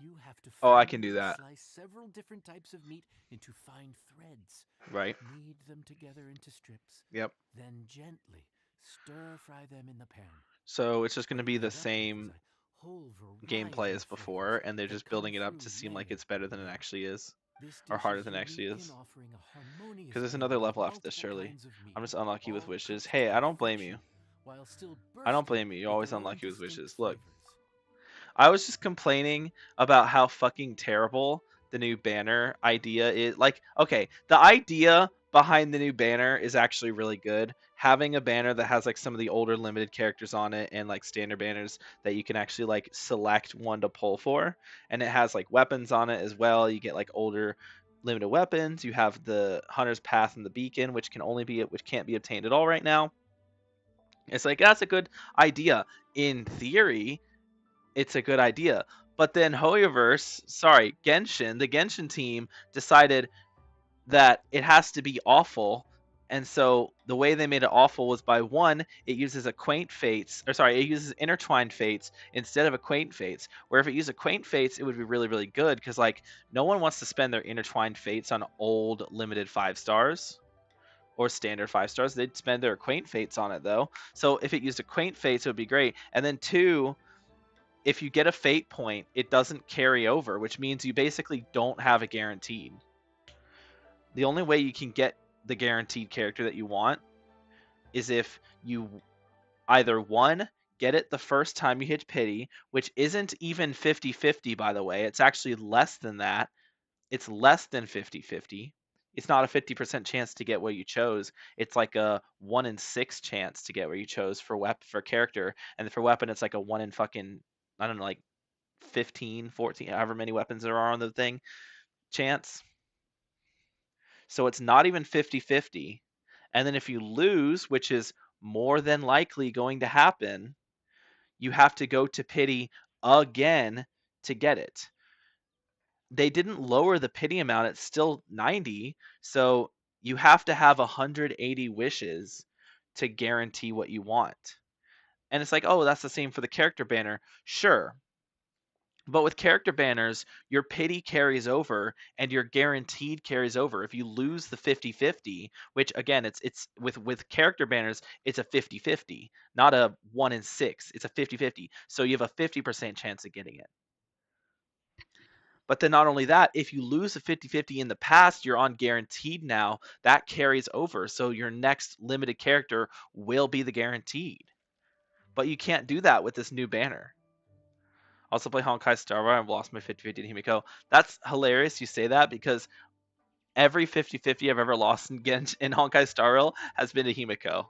You have to Oh, I can do finely that. slice several different types of meat into fine threads. Right. Knead them together into strips. Yep. Then gently stir fry them in the pan. So it's just going to What be you the end up with is same a whole gameplay variety as of before, flavors and they're that just come building it up through to seem like layering. it's better than it actually is, This or dish harder is than it actually unique is. in offering a harmonious Because there's blend another of level after this, multiple surely. kinds of meat, I'm just unlucky with all wishes. cooked Hey, to I don't blame you. perfection, while still I don't bursting blame you. You're with always their own unlucky with distinct wishes. Look, flavors. I was just complaining about how fucking terrible the new banner idea is. Like, okay, the idea behind the new banner is actually really good. Having a banner that has like some of the older limited characters on it and like standard banners that you can actually like select one to pull for, and it has like weapons on it as well. You get like older limited weapons. You have the Hunter's Path and the Beacon, which can't be obtained at all right now. It's like that's a good idea in theory. It's a good idea. But then Genshin, the Genshin team decided that it has to be awful. And so the way they made it awful was by one, it uses it uses intertwined fates instead of acquaint fates. Where if it used acquaint fates, it would be really, really good because like no one wants to spend their intertwined fates on old limited 5 stars or standard 5 stars. They'd spend their acquaint fates on it though. So if it used acquaint fates, it would be great. And then two, if you get a fate point, it doesn't carry over, which means you basically don't have a guaranteed. The only way you can get the guaranteed character that you want is if you either one, get it the first time you hit pity, which isn't even 50-50 by the way. It's actually less than that. It's less than 50-50. It's not a 50% chance to get what you chose. It's like a 1 in 6 chance to get what you chose for character, and for weapon it's like a 1 in fucking I don't know, like 15, 14, however many weapons there are on the thing chance. So it's not even 50-50. And then if you lose, which is more than likely going to happen, you have to go to pity again to get it. They didn't lower the pity amount, it's still 90. So you have to have 180 wishes to guarantee what you want. And it's like, oh, that's the same for the character banner. Sure. But with character banners, your pity carries over and your guaranteed carries over. If you lose the 50-50, which again, it's with character banners, it's a 50-50, not a 1 in 6. It's a 50-50. So you have a 50% chance of getting it. But then not only that, if you lose a 50-50 in the past, you're on guaranteed now. That carries over. So your next limited character will be the guaranteed. But you can't do that with this new banner. Also play Honkai Star Rail. I've lost my 50-50 to Himiko. That's hilarious you say that because every 50-50 I've ever lost in Honkai Star Rail has been to Himiko.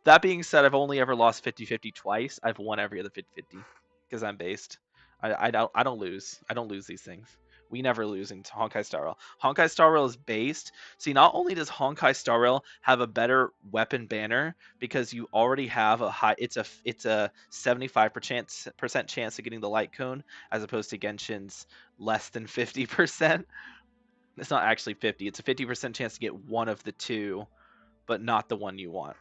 That being said, I've only ever lost 50-50 twice. I've won every other 50-50 because I'm based. I don't lose. I don't lose these things. We never lose in Honkai Star Rail. Honkai Star Rail is based. See, not only does Honkai Star Rail have a better weapon banner because you already have a high. It's a 75% chance of getting the light cone as opposed to Genshin's less than 50%. It's not actually 50. It's a 50% chance to get one of the two, but not the one you want.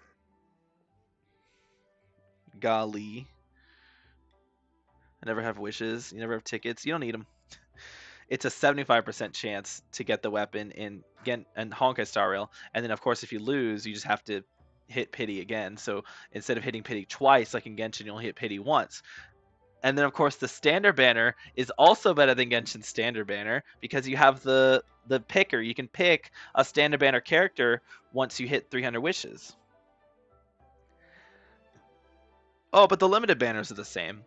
Golly. I never have wishes. You never have tickets. You don't need them. It's a 75% chance to get the weapon in Honkai Star Rail, and then of course if you lose, you just have to hit pity again. So instead of hitting pity twice like in Genshin, you only hit pity once. And then of course the standard banner is also better than Genshin's standard banner because you have the picker. You can pick a standard banner character once you hit 300 wishes. Oh, but the limited banners are the same.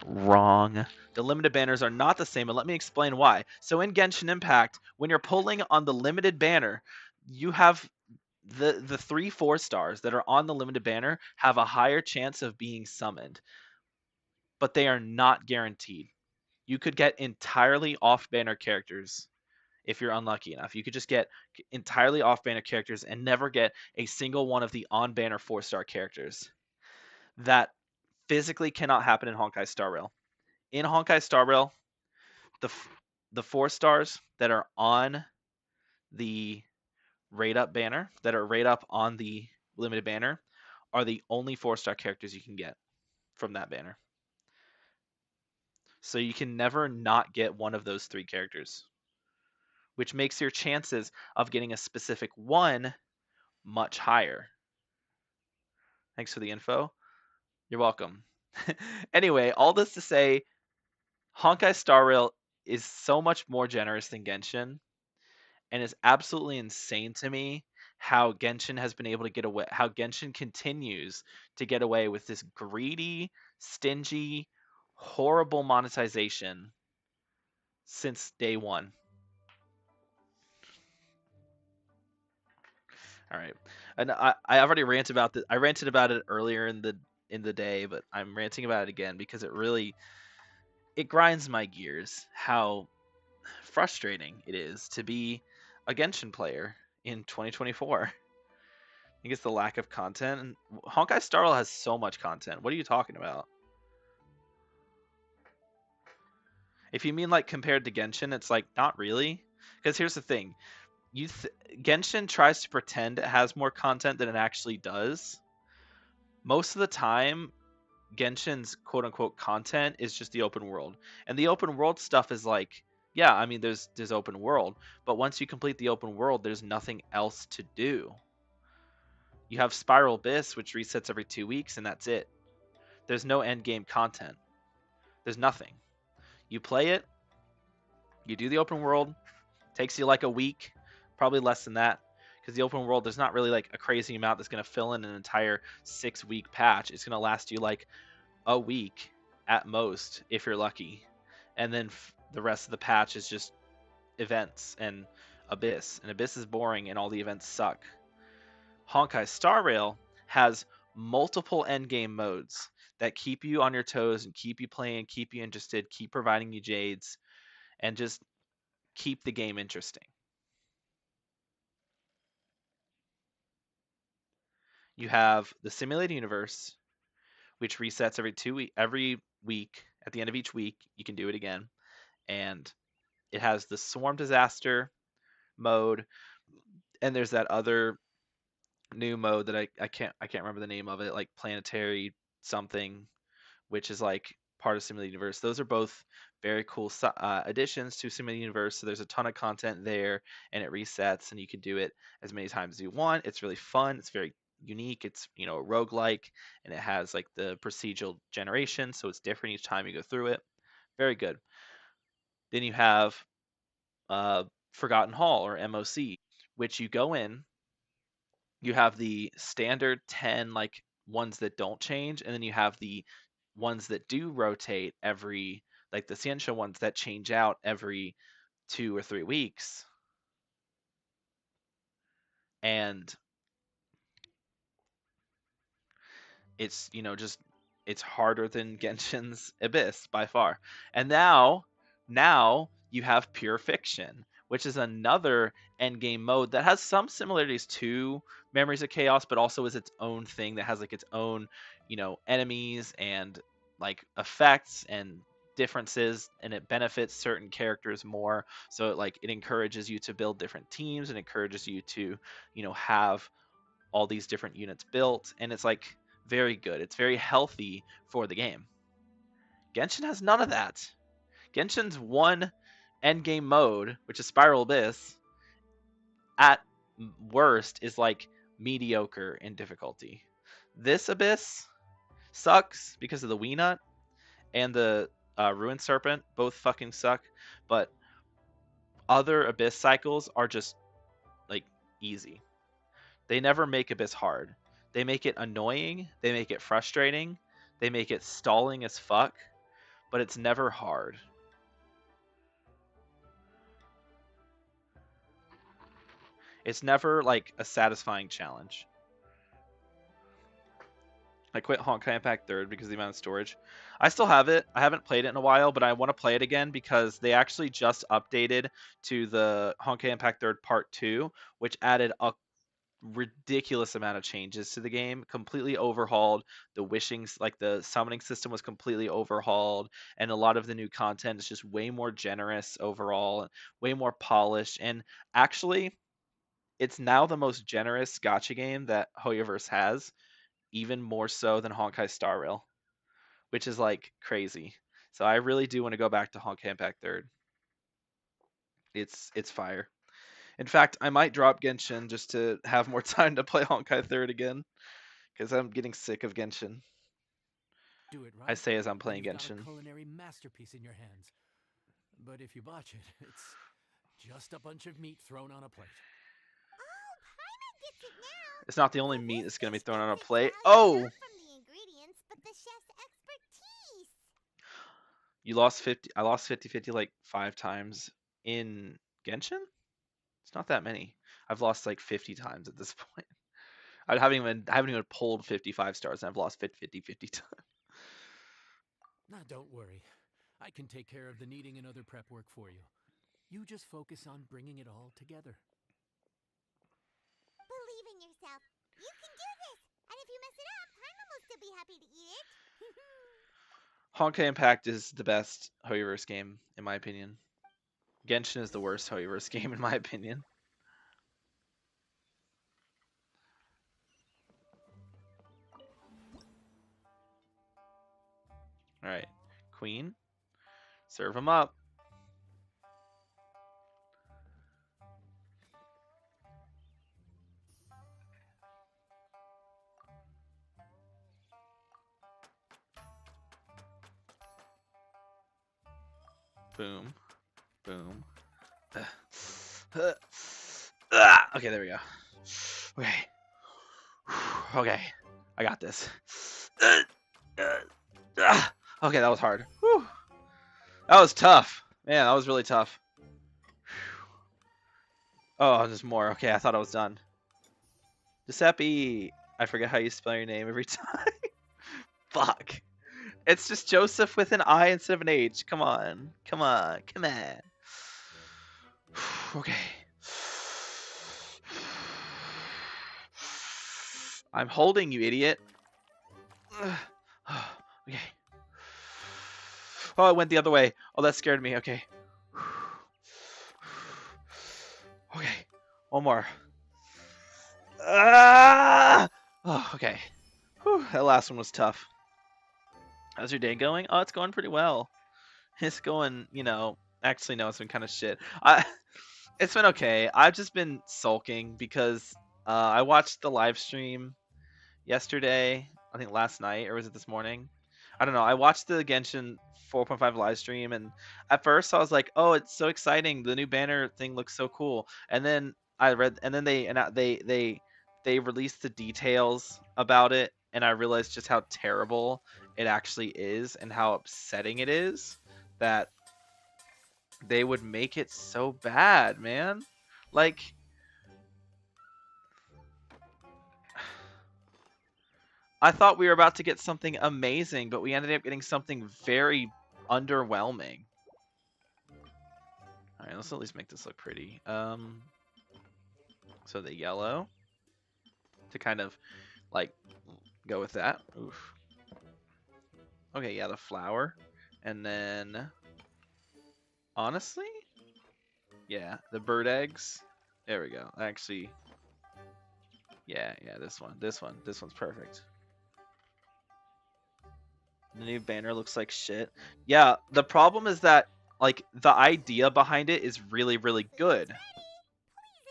Wrong. The limited banners are not the same, and let me explain why. So in Genshin Impact, when you're pulling on the limited banner, you have the 3 4 stars that are on the limited banner have a higher chance of being summoned, but they are not guaranteed. You could get entirely off banner characters if you're unlucky enough. You could just get entirely off banner characters and never get a single one of the on banner 4-star characters. That physically cannot happen in Honkai Star Rail. In Honkai Star Rail, the the 4 stars that are on the rate up banner, that are rate up on the limited banner, are the only 4-star characters you can get from that banner. So you can never not get one of those 3 characters, which makes your chances of getting a specific one much higher. Thanks for the info. You're welcome. Anyway, all this to say, Honkai Star Rail is so much more generous than Genshin, and it's absolutely insane to me how Genshin has been able to get away, how Genshin continues to get away with this greedy, stingy, horrible monetization since day one. All right, and I already ranted about I ranted about it earlier in the day, but I'm ranting about it again because it grinds my gears how frustrating it is to be a Genshin player in 2024. I think it's the lack of content. And Honkai Star Rail has so much content. What are you talking about? If you mean like compared to Genshin, it's like not really. Because here's the thing: Genshin tries to pretend it has more content than it actually does. Most of the time, Genshin's quote unquote content is just the open world. And the open world stuff is like, yeah, I mean there's open world, but once you complete the open world, there's nothing else to do. You have Spiral Abyss, which resets every 2 weeks, and that's it. There's no end game content. There's nothing. You play it, you do the open world, takes you like a week, probably less than that. Because the open world, there's not really like a crazy amount that's going to fill in an entire 6-week patch. It's going to last you like a week at most if you're lucky, and then the rest of the patch is just events and Abyss. And Abyss is boring, and all the events suck. Honkai Star Rail has multiple endgame modes that keep you on your toes and keep you playing, keep you interested, keep providing you jades, and just keep the game interesting. You have the simulated universe, which resets every week. At the end of each week, you can do it again, and it has the swarm disaster mode, and there's that other new mode that I can't remember the name of it, like planetary something, which is like part of Simulated Universe. Those are both very cool additions to Simulated Universe. So there's a ton of content there, and it resets, and you can do it as many times as you want. It's really fun. It's very unique. It's a roguelike, and it has like the procedural generation, so it's different each time you go through it. Very good. Then you have Forgotten Hall or MOC, which you go in. You have the standard 10 like ones that don't change, and then you have the ones that do rotate every, like the Cientia ones that change out every 2 or 3 weeks. And it's just it's harder than Genshin's Abyss by far. And now you have Pure Fiction, which is another endgame mode that has some similarities to Memories of Chaos, but also is its own thing that has like its own enemies and like effects and differences, and it benefits certain characters more. So it encourages you to build different teams and encourages you to have all these different units built, and it's like very good. It's very healthy for the game. Genshin has none of that. Genshin's one endgame mode, which is Spiral Abyss, at worst is like mediocre in difficulty. This Abyss sucks because of the Wii Nut and the Ruin Serpent. Both fucking suck, but other Abyss cycles are just like easy. They never make Abyss hard. They make it annoying, they make it frustrating, they make it stalling as fuck, but it's never hard. It's never like a satisfying challenge. I quit Honkai Impact 3rd because of the amount of storage. I still have it. I haven't played it in a while, but I want to play it again because they actually just updated to the Honkai Impact 3rd Part 2, which added a ridiculous amount of changes to the game. Completely overhauled the wishings, like the summoning system was completely overhauled, and a lot of the new content is just way more generous overall, way more polished, and actually it's now the most generous gacha game that Hoyoverse has, even more so than Honkai Star Rail, which is like crazy. So I really do want to go back to Honkai Impact 3rd. It's fire. In fact, I might drop Genshin just to have more time to play Honkai 3rd again, because I'm getting sick of Genshin. Do it right. I say as I'm and playing you've got a Genshin. culinary masterpiece in your hands. But if you botch it, it's just a bunch of meat thrown on a plate. Oh, Paimon gets it now. It's not the only So meat this that's going to be dish thrown on a gets its plate. value Oh! not from the ingredients, but the chef's expertise. You lost 50. I lost 50-50 like 5 times in Genshin? It's not that many. I've lost like 50 times at this point. I haven't even pulled 55 stars, and I've lost 50 times. Nah, don't worry. I can take care of the kneading and other prep work for you. You just focus on bringing it all together. Believe in yourself. You can do this. And if you mess it up, Paimon will still be happy to eat it. Honkai Impact is the best Hoyoverse game, in my opinion. Genshin is the worst Hoyoverse game, in my opinion. Alright. Queen. Serve him up. Boom. Boom. Okay, there we go. Okay. Okay. I got this. Okay, that was hard. Whew. That was tough. Man, that was really tough. Oh, there's more. Okay, I thought I was done. Giuseppe. I forget how you spell your name every time. Fuck. It's just Joseph with an I instead of an H. Come on. Come on. Come on. Okay. I'm holding, you idiot. Okay. Oh, it went the other way. Oh, that scared me. Okay. Okay. One more. Ah! Oh, okay. Whew, that last one was tough. How's your day going? Oh, it's going pretty well. It's going, actually no, it's been kind of shit. It's been okay. I've just been sulking because I watched the live stream yesterday, I think last night, or was it this morning? I don't know. I watched the Genshin 4.5 live stream, and at first I was like, "Oh, it's so exciting! The new banner thing looks so cool." And then I read, and then they released the details about it, and I realized just how terrible it actually is, and how upsetting it is that they would make it so bad, man. Like, I thought we were about to get something amazing, but we ended up getting something very underwhelming. All right, let's at least make this look pretty. So the yellow to kind of like go with that. Oof. Okay, yeah, the flower, and then honestly, yeah, the bird eggs. There we go. Actually, yeah, this one's perfect. The new banner looks like shit. Yeah, the problem is that like the idea behind it is really, really good.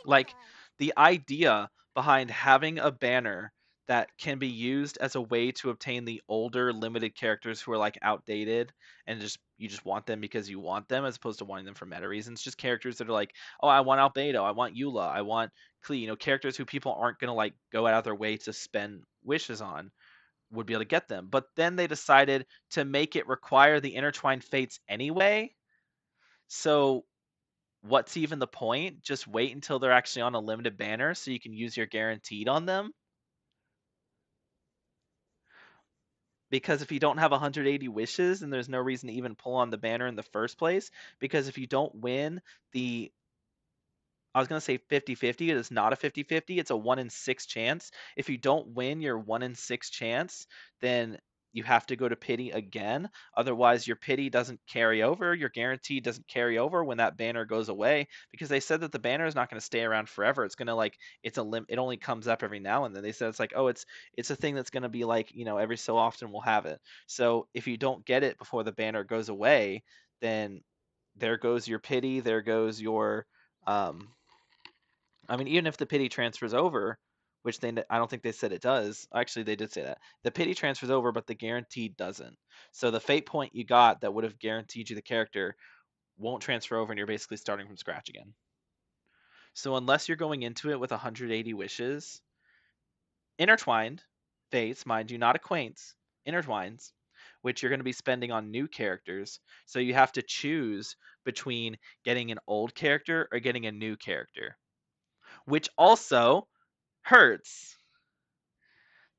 Like the idea behind having a banner that can be used as a way to obtain the older limited characters who are like outdated and you just want them because you want them as opposed to wanting them for meta reasons. Just characters that are like, oh, I want Albedo, I want Eula, I want Klee, characters who people aren't gonna like go out of their way to spend wishes on would be able to get them. But then they decided to make it require the intertwined fates anyway. So what's even the point? Just wait until they're actually on a limited banner so you can use your guaranteed on them. Because if you don't have 180 wishes, then there's no reason to even pull on the banner in the first place. Because if you don't win the, I was going to say 50-50, it is not a 50-50, it's a 1 in 6 chance. If you don't win your 1 in 6 chance, then you have to go to pity again. Otherwise, your pity doesn't carry over, your guarantee doesn't carry over when that banner goes away, because they said that the banner is not going to stay around forever. It's going to like, it only comes up every now and then. They said it's like, oh, it's a thing that's going to be like, every so often we'll have it. So if you don't get it before the banner goes away, then there goes your pity, there goes your I mean, even if the pity transfers over, which I don't think they said it does. Actually, they did say that. The pity transfers over, but the guaranteed doesn't. So the fate point you got that would have guaranteed you the character won't transfer over, and you're basically starting from scratch again. So unless you're going into it with 180 wishes, intertwined fates, mind you, not acquaints, intertwines, which you're going to be spending on new characters. So you have to choose between getting an old character or getting a new character, which also hurts.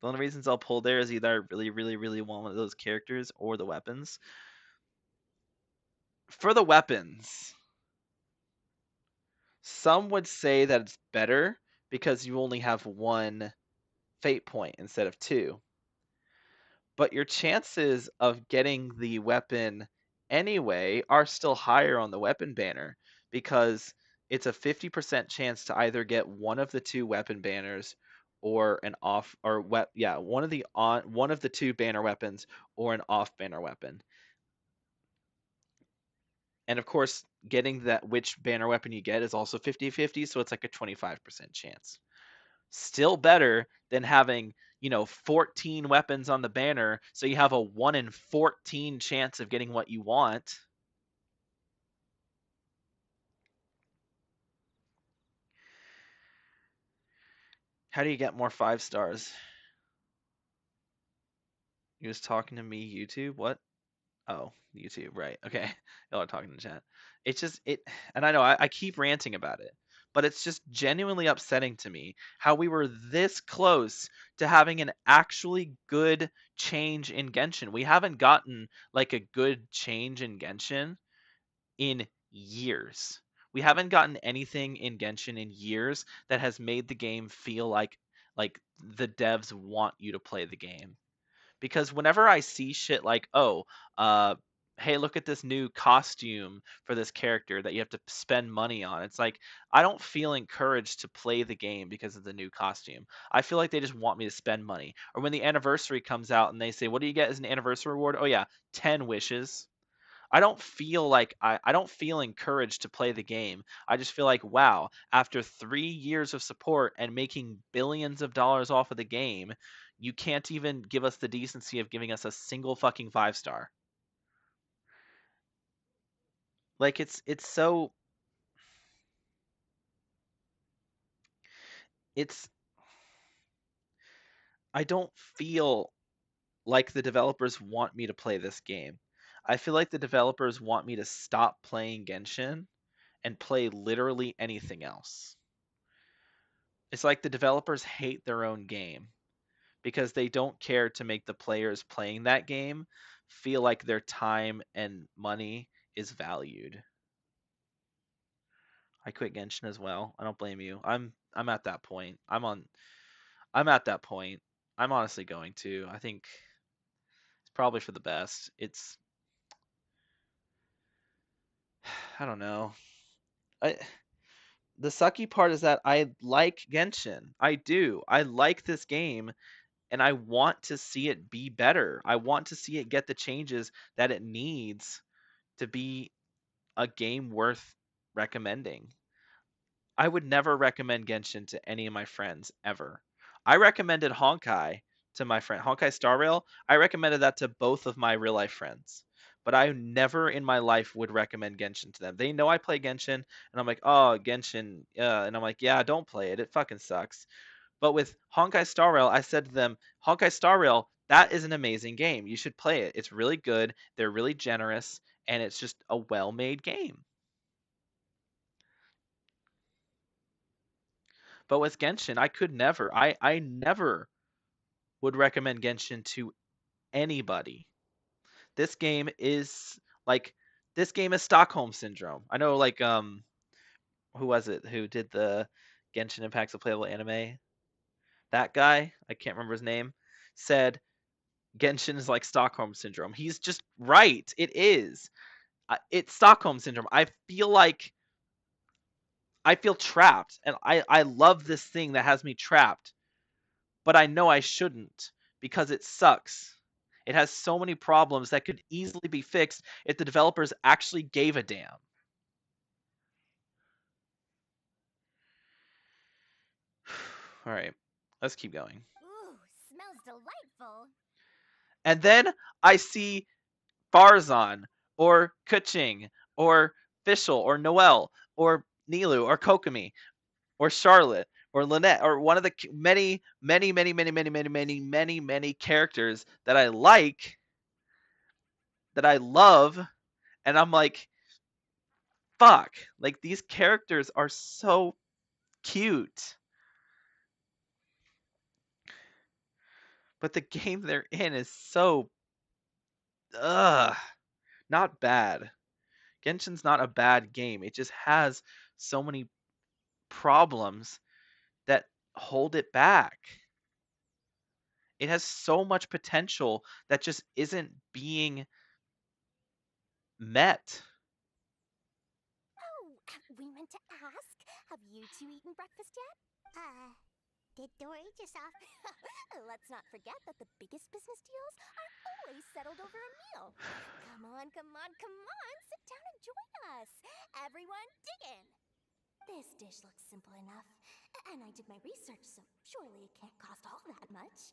The only reasons I'll pull there is either I really, really, really want one of those characters or the weapons. For the weapons, some would say that it's better because you only have one fate point instead of two. But your chances of getting the weapon anyway are still higher on the weapon banner because it's a 50% chance to either get one of the two weapon banners or an off or one of the two banner weapons or an off banner weapon. And of course, getting that which banner weapon you get is also 50-50, so it's like a 25% chance. Still better than having 14 weapons on the banner, so you have a 1 in 14 chance of getting what you want. How do you get more 5 stars? You was talking to me, YouTube? What? Oh, YouTube, right. Okay. Y'all are talking in the chat. It's just, and I know I keep ranting about it, but it's just genuinely upsetting to me how we were this close to having an actually good change in Genshin. We haven't gotten like a good change in Genshin in years. We haven't gotten anything in Genshin in years that has made the game feel like the devs want you to play the game. Because whenever I see shit like, oh, hey, look at this new costume for this character that you have to spend money on, it's like I don't feel encouraged to play the game because of the new costume. I feel like they just want me to spend money. Or when the anniversary comes out and they say, what do you get as an anniversary reward? Oh yeah, 10 wishes. I don't feel like I don't feel encouraged to play the game. I just feel like, wow, after 3 years of support and making billions of dollars off of the game, you can't even give us the decency of giving us a single fucking 5-star. Like it's so it's I don't feel like the developers want me to play this game. I feel like the developers want me to stop playing Genshin and play literally anything else. It's like the developers hate their own game because they don't care to make the players playing that game feel like their time and money is valued. I quit Genshin as well. I don't blame you. I'm at that point. I'm at that point. I'm honestly going to. I think it's probably for the best. I don't know. I The sucky part is that I like Genshin. I do. I like this game and I want to see it be better. I want to see it get the changes that it needs to be a game worth recommending. I would never recommend Genshin to any of my friends ever. I recommended Honkai to my friend Honkai Star Rail. I recommended that to both of my real life friends. But I never in my life would recommend Genshin to them. They know I play Genshin, and I'm like, oh, Genshin, and I'm like, yeah, don't play it. It fucking sucks. But with Honkai Star Rail, I said to them, Honkai Star Rail, that is an amazing game. You should play it. It's really good. They're really generous, and it's just a well-made game. But with Genshin, I could never. I never would recommend Genshin to anybody. This game is like this game is Stockholm syndrome. I know like who was it who did the Genshin Impact's a playable anime? That guy, I can't remember his name, said Genshin is like Stockholm syndrome. He's just right. It is. It's Stockholm syndrome. I feel trapped, and I love this thing that has me trapped, but I know I shouldn't because it sucks. It has so many problems that could easily be fixed if the developers actually gave a damn. All right, let's keep going. Ooh, smells delightful. And then I see Farzan or Kuching or Fischl or Noelle or Nilu or Kokomi or Charlotte or Lynette or one of the many characters that I like, that I love, and I'm like, fuck, like these characters are so cute, but the game they're in is so ugh, not bad. Genshin's not a bad game. It just has so many problems that hold it back. It has so much potential that just isn't being met. Oh, we meant to ask. Have you two eaten breakfast yet? Did Dory just off? Let's not forget that the biggest business deals are always settled over a meal. Come on, come on, come on. Sit down and join us. Everyone, dig in. This dish looks simple enough. And I did my research, so surely it can't cost all that much.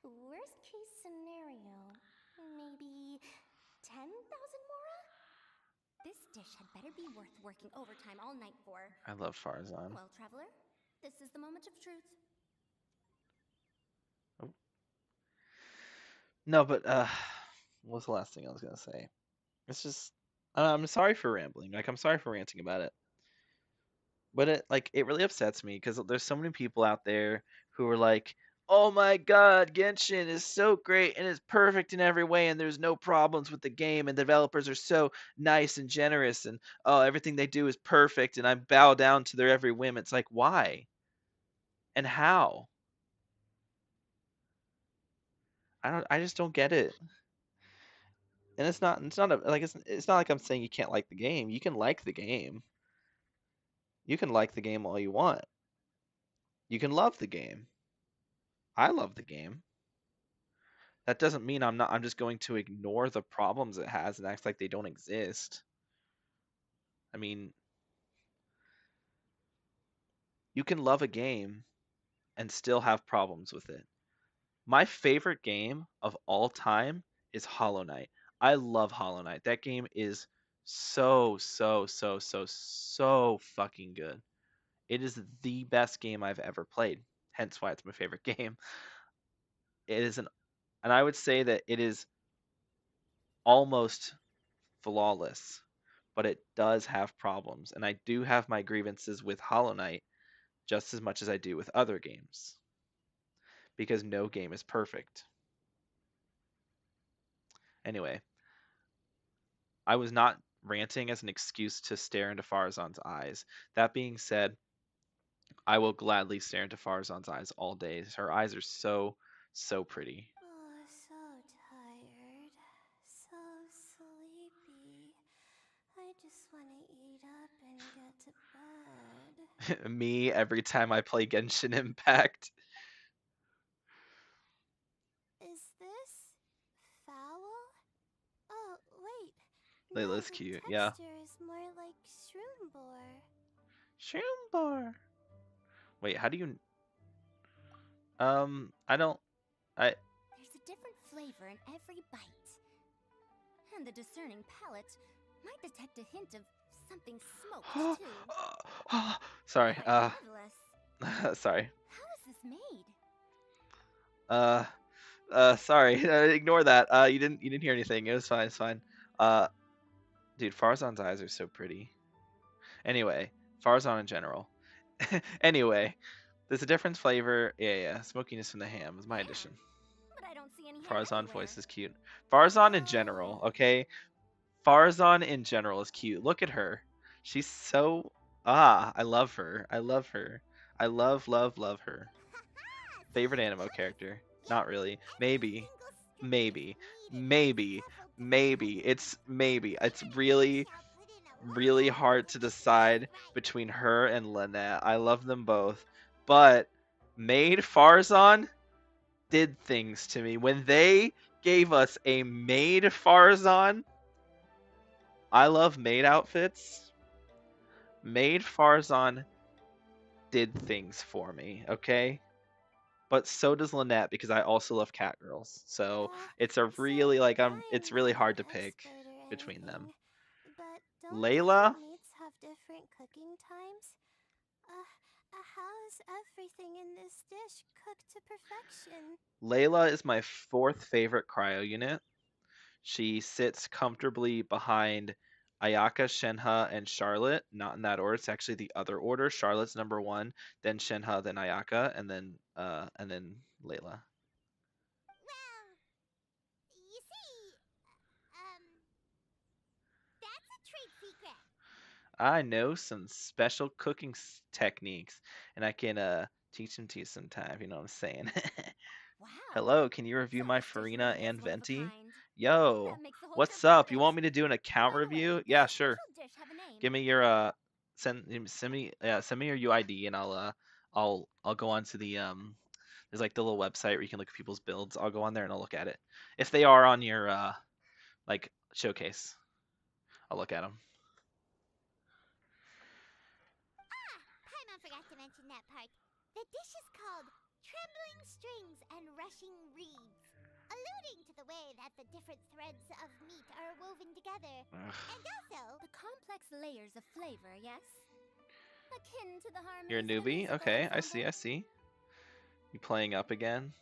Worst case scenario, maybe 10,000 mora? This dish had better be worth working overtime all night for. I love Farzan. Well, traveler, this is the moment of truth. Oh. No, but what's the last thing I was gonna say? It's just I'm sorry for rambling. Like I'm sorry for ranting about it. But it really upsets me because there's so many people out there who are like, "Oh my God, Genshin is so great and it's perfect in every way, and there's no problems with the game, and developers are so nice and generous, and oh everything they do is perfect, and I bow down to their every whim." It's like, why and how? I just don't get it. And it's not like I'm saying you can't like the game. You can like the game. You can like the game all you want. You can love the game. I love the game. That doesn't mean I'm just going to ignore the problems it has and act like they don't exist. I mean, you can love a game and still have problems with it. My favorite game of all time is Hollow Knight. I love Hollow Knight. That game is so fucking good. It is the best game I've ever played. Hence why it's my favorite game. It is and I would say that it is almost flawless, but it does have problems, and I do have my grievances with Hollow Knight just as much as I do with other games, because no game is perfect. Anyway, I was not ranting as an excuse to stare into Farzan's eyes. That being said, I will gladly stare into Farzan's eyes all day. Her eyes are so pretty. Oh, so tired. So sleepy. I just want to eat up and get to bed. Me every time I play Genshin Impact. Is this foul? Oh, wait. No, Layla's the cute. Yeah. texture is more like shroom Shumbar. Wait, how do you I don't I There's a different flavor in every bite. And the discerning palate might detect a hint of something smoked, too. sorry. Quite marvelous. Sorry. How is this made? Sorry. Ignore that. You didn't hear anything. It was fine. It's fine. Uh, dude, Farzan's eyes are so pretty. Anyway, Farzan in general. Anyway, There's a different flavor. Yeah. Smokiness from the ham is my addition. But I don't see any ham Farzan everywhere. voice is cute. Farzan in general, okay? Farzan in general is cute. Look at her. She's so I love her. I love her. I love her. Favorite anime character? Not really. Maybe. Maybe. Maybe. Maybe. It's maybe. It's really really hard to decide between her and Lynette. I love them both. But Maid Farzan did things to me. When they gave us a Maid Farzan, I love maid outfits. Maid Farzan did things for me, okay? But so does Lynette because I also love cat girls. So it's a really like it's really hard to pick between them. But don't Layla, meats have different cooking times? How's everything in this dish cooked to perfection? Layla is my fourth favorite cryo unit. She sits comfortably behind Ayaka, Shenhe, and Charlotte. Not in that order. It's actually the other order. Charlotte's number one, then Shenhe, then Ayaka, and then Layla. Well, you see, that's a trade secret. I know some special cooking techniques, and I can teach them to you sometime. You know what I'm saying? Wow. Hello, can you review So my this dish Farina really is and one of a Venti? kind. Yo, That makes the whole what's trip up? You worth want it. me to do an account By the way, review? does Yeah, this sure. special dish have a name? Give me your send me your UID and I'll go on to the there's like the little website where you can look at people's builds. I'll go on there and I'll look at it. If they are on your like showcase, I'll look at them. Paimon forgot to mention that part. The dish is called Trembling Strings and Rushing Reeds, alluding to the way that the different threads of meat are woven together. Ugh. And also, the complex layers of flavor, yes? Akin to the harmonies You're a in a newbie? musical Okay, I ensemble. see. You playing up again?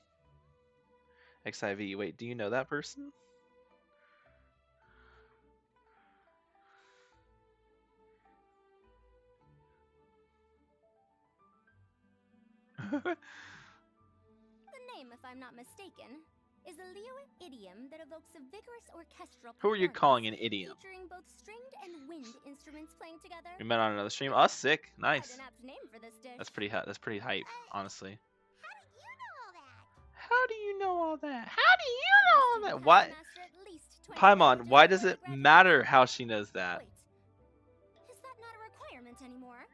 XIV, wait, do you know that person? The name, if I'm not mistaken, is a Liyue idiom that evokes a vigorous orchestral Who are you calling an performance idiom? featuring both stringed and wind instruments playing together. We met on another stream. Oh, sick. Quite Nice. an apt name for this dish. That's pretty hot. That's pretty hype, honestly. How did you know all that? How do you know all that? How do you know all Every that? student Why, has to master at least 20 Paimon? languages Why does before it they graduate. matter how she knows that? Wait, is that not a requirement anymore?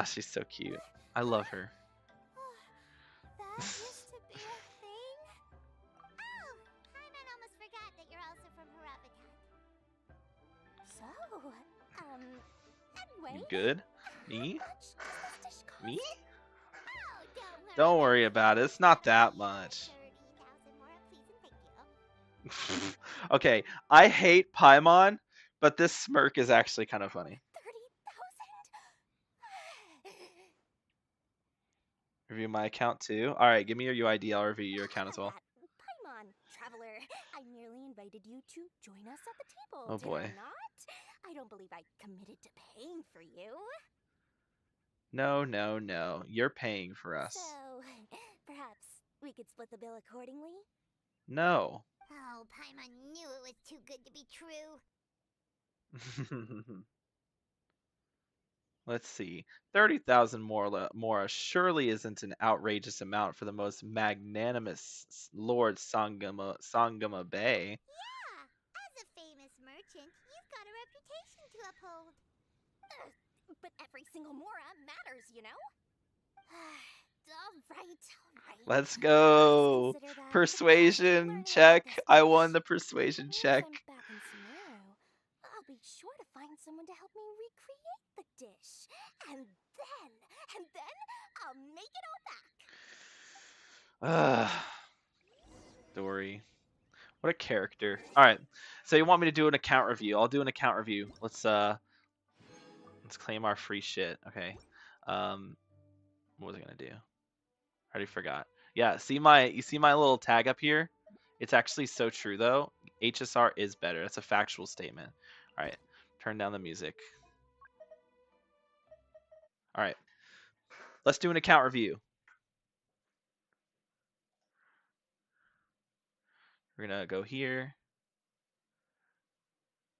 She's so cute. I love her. That used to be a thing? Oh, Paimon almost forgot that you're also from Harabatat. So, anyway. You good? Me? How much does this dish cost? Me? Oh, Don't worry about it. It's not that much. 30,000 more, please and thank you. Okay, I hate Paimon, but this smirk is actually kind of funny. 30,000? Review my account too. All right, give me your UID. I'll review your account as well. Paimon, traveler, I merely invited you to join us at the table. Oh, did boy. I not? I don't believe I committed to paying for you. No. You're paying for us. So, perhaps we could split the bill accordingly? No. Oh, Paimon knew it was too good to be true. Let's see. 30,000 more surely isn't an outrageous amount for the most magnanimous Lord Sangama Bay. Yeah, as a famous merchant, you've got a reputation to uphold. But every single mora matters, you know? all right. Let's go. Consider that Persuasion learning check. about this I dish. won the persuasion Once check. I'm back in Sumeru, I'll be sure to find someone to help me recreate the dish. And then I'll make it all back. Dory. What a character. Alright. So you want me to do an account review. I'll do an account review. Let's claim our free shit. Okay. What was I gonna do? I already forgot. Yeah, you see my little tag up here? It's actually so true though. HSR is better. That's a factual statement. Alright. Turn down the music. All right. Let's do an account review. We're going to go here.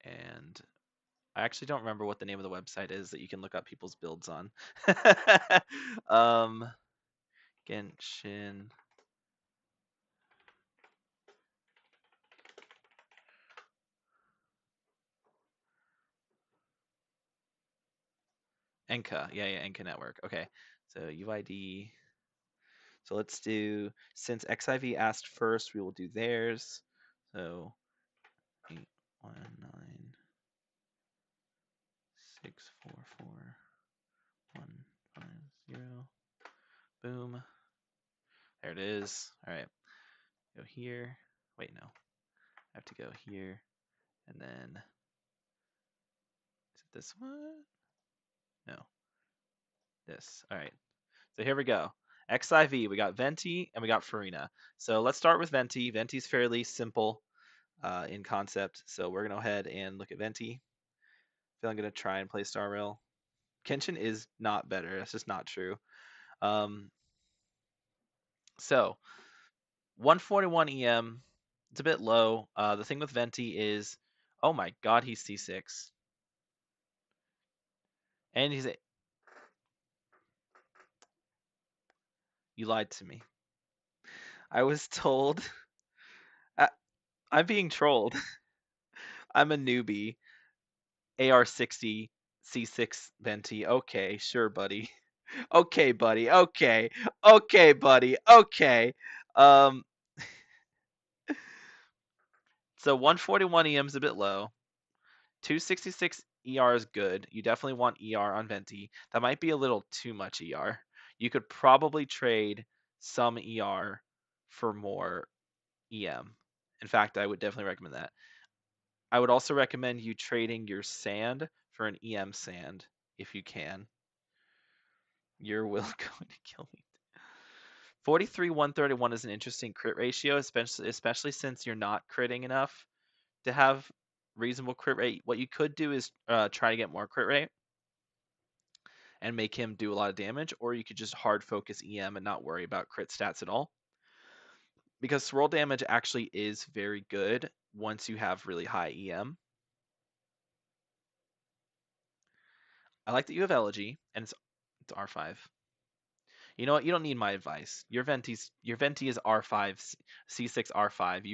And I actually don't remember what the name of the website is that you can look up people's builds on. Genshin. Enka. Yeah, Enka Network. Okay. So UID. So let's do, since XIV asked first, we will do theirs. So 819644150. Boom. There it is. All right. Go here. Wait, no. I have to go here. And then, is it this one? No. This. All right. So here we go. XIV, we got Venti and we got Farina. So let's start with Venti. Venti's fairly simple in concept. So we're going to go ahead and look at Venti. I feel I'm going to try and play Star Rail. Genshin is not better. That's just not true. So 141 EM. It's a bit low. The thing with Venti is, oh my god, he's C6. And he's... You lied to me. I was told... I'm being trolled. I'm a newbie. AR60 C6 Venti. Okay, sure, buddy. Okay, buddy. Okay. Okay, buddy. Okay. Um so 141 EM is a bit low. 266 ER is good. You definitely want ER on Venti. That might be a little too much ER. You could probably trade some ER for more EM. In fact, I would definitely recommend that. I would also recommend you trading your sand for an EM sand if you can. Your will going to kill me. 43-131 is an interesting crit ratio, especially since you're not critting enough to have reasonable crit rate. What you could do is try to get more crit rate and make him do a lot of damage, or you could just hard focus EM and not worry about crit stats at all. Because swirl damage actually is very good once you have really high EM. I like that you have elegy, and it's R5. You know what? You don't need my advice. Your Venti is R5, C6 R5.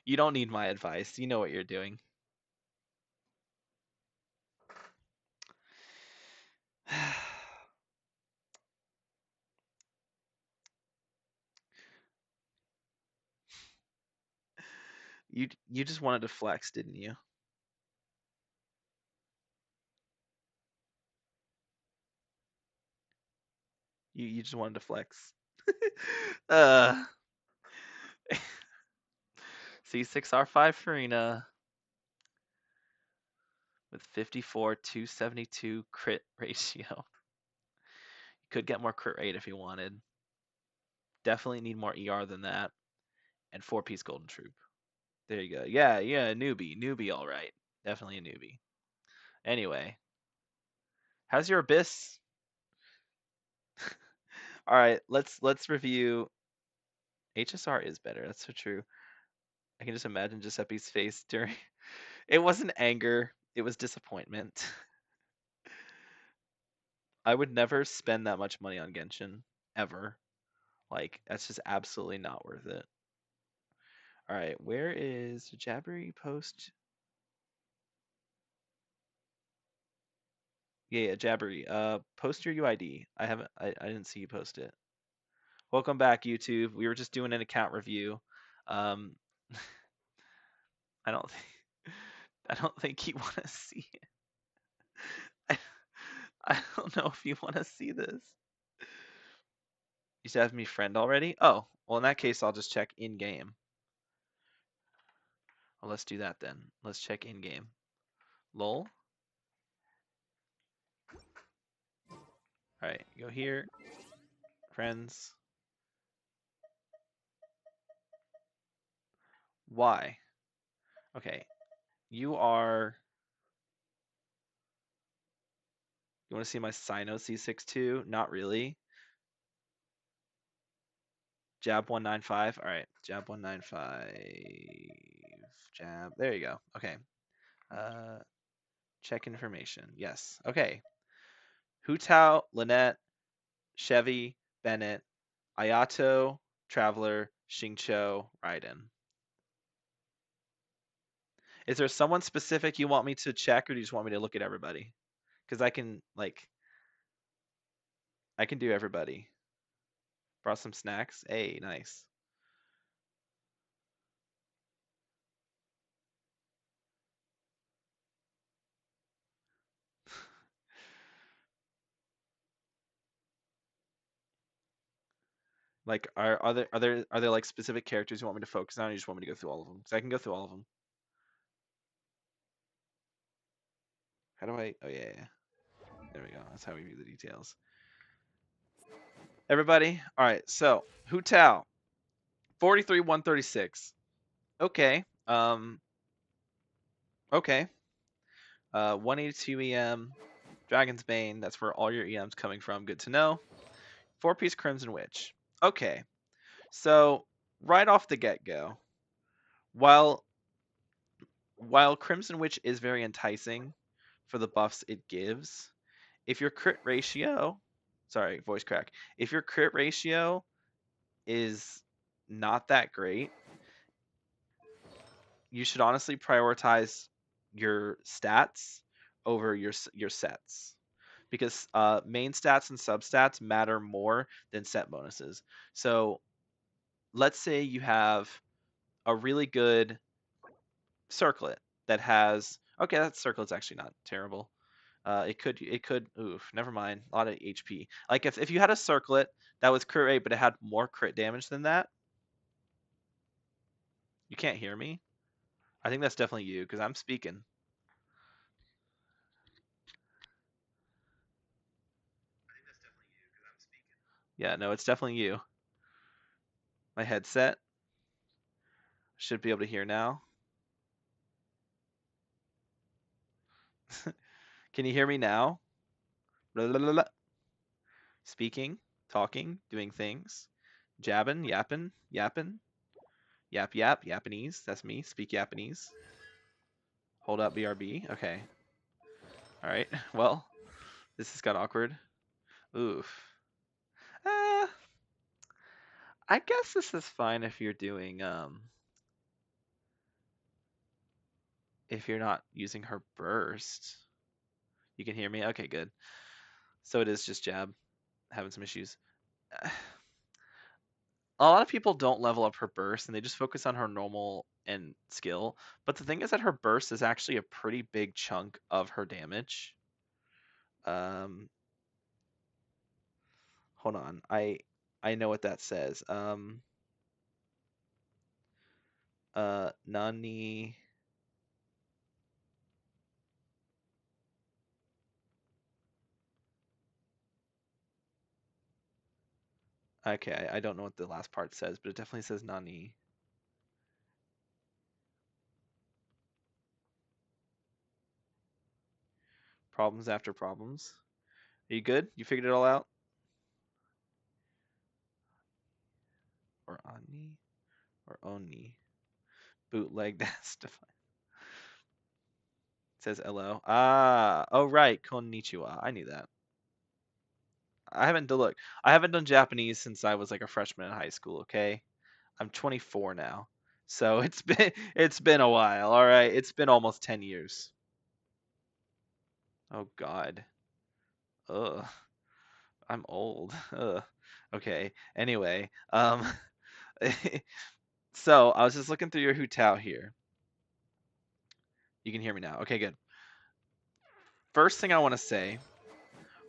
You don't need my advice. You know what you're doing. You just wanted to flex, didn't you? You just wanted to flex. C6 R5 Farina with 54-272 crit ratio. You could get more crit rate if you wanted. Definitely need more ER than that. And 4-piece golden troop. There you go. Yeah, newbie, all right. Definitely a newbie. Anyway, how's your abyss? All right, let's review. HSR is better. That's so true. I can just imagine Giuseppe's face during. It wasn't anger. It was disappointment. I would never spend that much money on Genshin ever. Like that's just absolutely not worth it. All right, where is Jabbery post? Yeah, Jabbery. Post your UID. I didn't see you post it. Welcome back, YouTube. We were just doing an account review. Um, I don't think I don't think you want to see it. I don't know if you want to see this. You should have me friend already? Oh, well in that case I'll just check in game. Well, let's do that then. Let's check in game. Lol. Alright, go here. Friends. Why? Okay. You are You want to see my Sino C62? Not really. Jab 195. All right, jab 195. Jab. There you go. Okay. Check information. Yes. Okay. Hu Tao, Lynette, Chevy, Bennett, Ayato, Traveler, Xingqiu, Raiden. Is there someone specific you want me to check, or do you just want me to look at everybody? Because I can do everybody. Brought some snacks. Hey, nice. Like, are there like specific characters you want me to focus on, or you just want me to go through all of them? Because I can go through all of them. How do I? Oh yeah, yeah. There we go. That's how we view the details. Everybody. All right. So Hu Tao, 43 136. Okay. Okay. 182 EM. Dragon's Bane. That's where all your EM's coming from. Good to know. 4-piece Crimson Witch. Okay. So right off the get go, while Crimson Witch is very enticing for the buffs it gives, if your crit ratio, sorry, voice crack, if your crit ratio is not that great, you should honestly prioritize your stats over your sets, because main stats and substats matter more than set bonuses. So let's say you have a really good circlet that has, okay, that circlet's actually not terrible. It could oof, never mind. A lot of HP. Like if you had a circlet that was crit rate but it had more crit damage than that, you can't hear me. I think that's definitely you because I'm speaking. Yeah, no, it's definitely you. My headset should be able to hear now. Can you hear me now? Blah, blah, blah, blah. Speaking, talking, doing things, jabbing, yapping, yapping, yap yap, Japanese. That's me. Speak Japanese. Hold up BRB. Okay. All right. Well, this has got awkward. Oof. Uh, I guess this is fine if you're doing if you're not using her burst. You can hear me? Okay, good. So it is just jab having some issues. A lot of people don't level up her burst and they just focus on her normal and skill. But the thing is that her burst is actually a pretty big chunk of her damage. Um, hold on. I know what that says. Nani. Okay, I don't know what the last part says, but it definitely says Nani. Problems after problems. Are you good? You figured it all out? Or Ani? Or Oni? Bootleg that's defined. It says hello. Ah, oh right, konnichiwa. I knew that. I haven't done look. I haven't done Japanese since I was like a freshman in high school. Okay, I'm 24 now, so it's been a while. All right, it's been almost 10 years. Oh God. Ugh. I'm old. Ugh. Okay. Anyway, so I was just looking through your Hu Tao here. You can hear me now. Okay, good. First thing I want to say,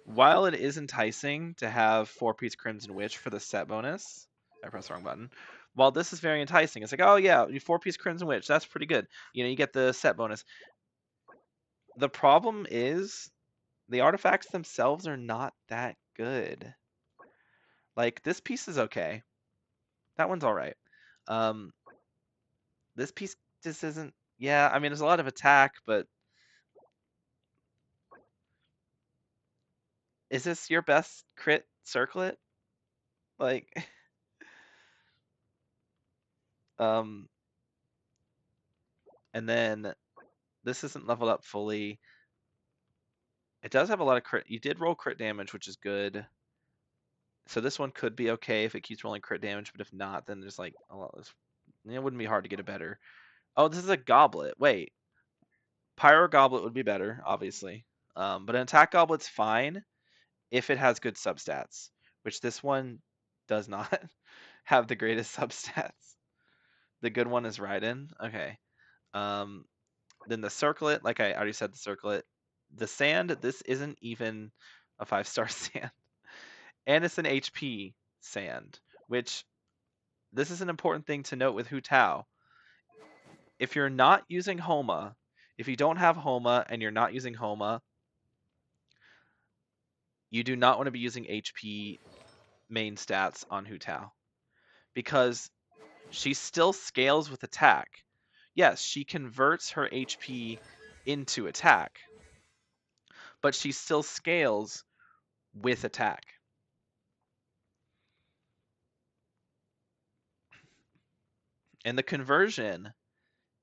while it is enticing to have 4-piece Crimson Witch for the set bonus, I pressed the wrong button. While this is very enticing, it's like, oh yeah, you 4-piece Crimson Witch, that's pretty good. You know, you get the set bonus. The problem is the artifacts themselves are not that good. Like this piece is okay. That one's all right. This piece just isn't. Yeah, I mean, there's a lot of attack, but is this your best crit circlet? Like, and then this isn't leveled up fully. It does have a lot of crit. You did roll crit damage, which is good. So this one could be okay if it keeps rolling crit damage, but if not, then there's like a lot. It wouldn't be hard to get a better. Oh, this is a goblet. Wait, pyro goblet would be better, obviously. But an attack goblet's fine if it has good substats, which this one does not have the greatest substats. The good one is Raiden. Okay. Then the circlet, like I already said, the circlet. The sand, this isn't even a 5-star sand. And it's an HP sand, which this is an important thing to note with Hu Tao. If you're not using Homa, if you don't have Homa and you're not using Homa, you do not want to be using HP main stats on Hu Tao because she still scales with attack. Yes, she converts her HP into attack, but she still scales with attack. And the conversion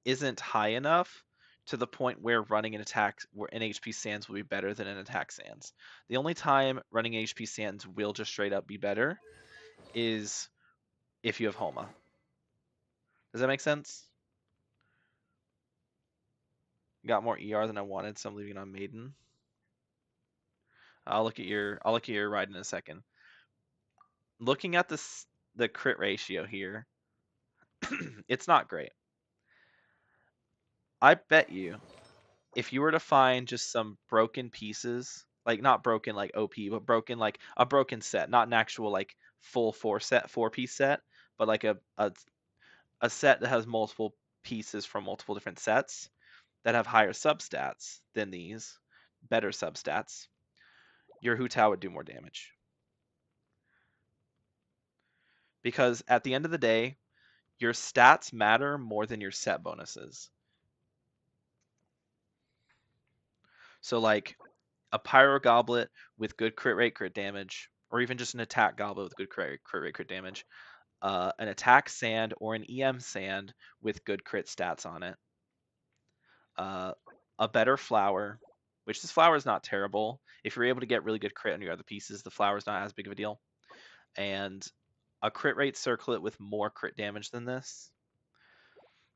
isn't high enough to the point where running an attack where an HP Sands will be better than an attack Sands. The only time running HP Sands will just straight up be better is if you have Homa. Does that make sense? Got more ER than I wanted, so I'm leaving it on Maiden. I'll look at your ride in a second. Looking at the crit ratio here, it's not great. I bet you if you were to find just some broken pieces, like not broken like OP, but broken like a broken set, not an actual like full four piece set, but like a set that has multiple pieces from multiple different sets that have higher substats than these, better substats, your Hu Tao would do more damage. Because at the end of the day, your stats matter more than your set bonuses. So like a pyro goblet with good crit rate, crit damage, or even just an attack goblet with good crit rate, crit damage, an attack sand or an EM sand with good crit stats on it, a better flower, which this flower is not terrible. If you're able to get really good crit on your other pieces, the flower is not as big of a deal. And a crit rate circlet with more crit damage than this,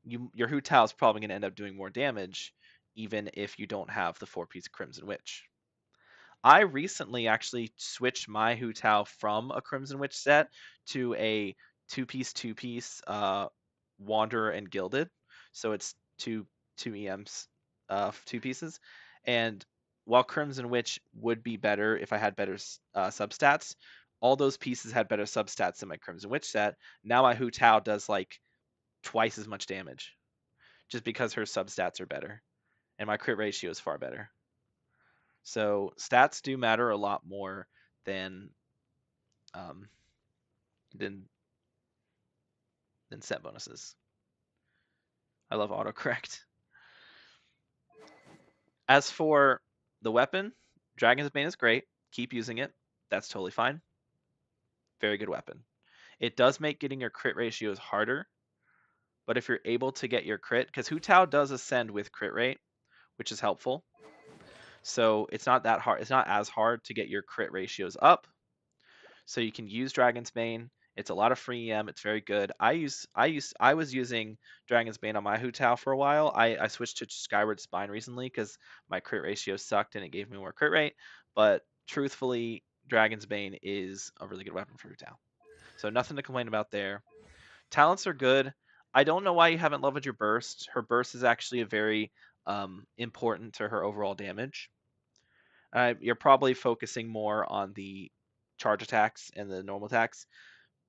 your Hu Tao is probably going to end up doing more damage, even if you don't have the 4-piece Crimson Witch. I recently actually switched my Hu Tao from a Crimson Witch set to a two-piece Wanderer and Gilded. So it's two EMs, 2 pieces. And while Crimson Witch would be better if I had better substats, all those pieces had better substats than my Crimson Witch set. Now my Hu Tao does like twice as much damage, just because her substats are better, and my crit ratio is far better. So stats do matter a lot more than um, than set bonuses. I love autocorrect. As for the weapon, Dragon's Bane is great. Keep using it. That's totally fine. Very good weapon. It does make getting your crit ratios harder, but if you're able to get your crit, because Hu Tao does ascend with crit rate, which is helpful. So it's not that hard. It's not as hard to get your crit ratios up. So you can use Dragon's Bane. It's a lot of free EM. It's very good. I was using Dragon's Bane on my Hu Tao for a while. I switched to Skyward Spine recently because my crit ratio sucked and it gave me more crit rate. But truthfully, Dragon's Bane is a really good weapon for Hu Tao. So nothing to complain about there. Talents are good. I don't know why you haven't leveled your burst. Her burst is actually a very important to her overall damage. You're probably focusing more on the charge attacks and the normal attacks,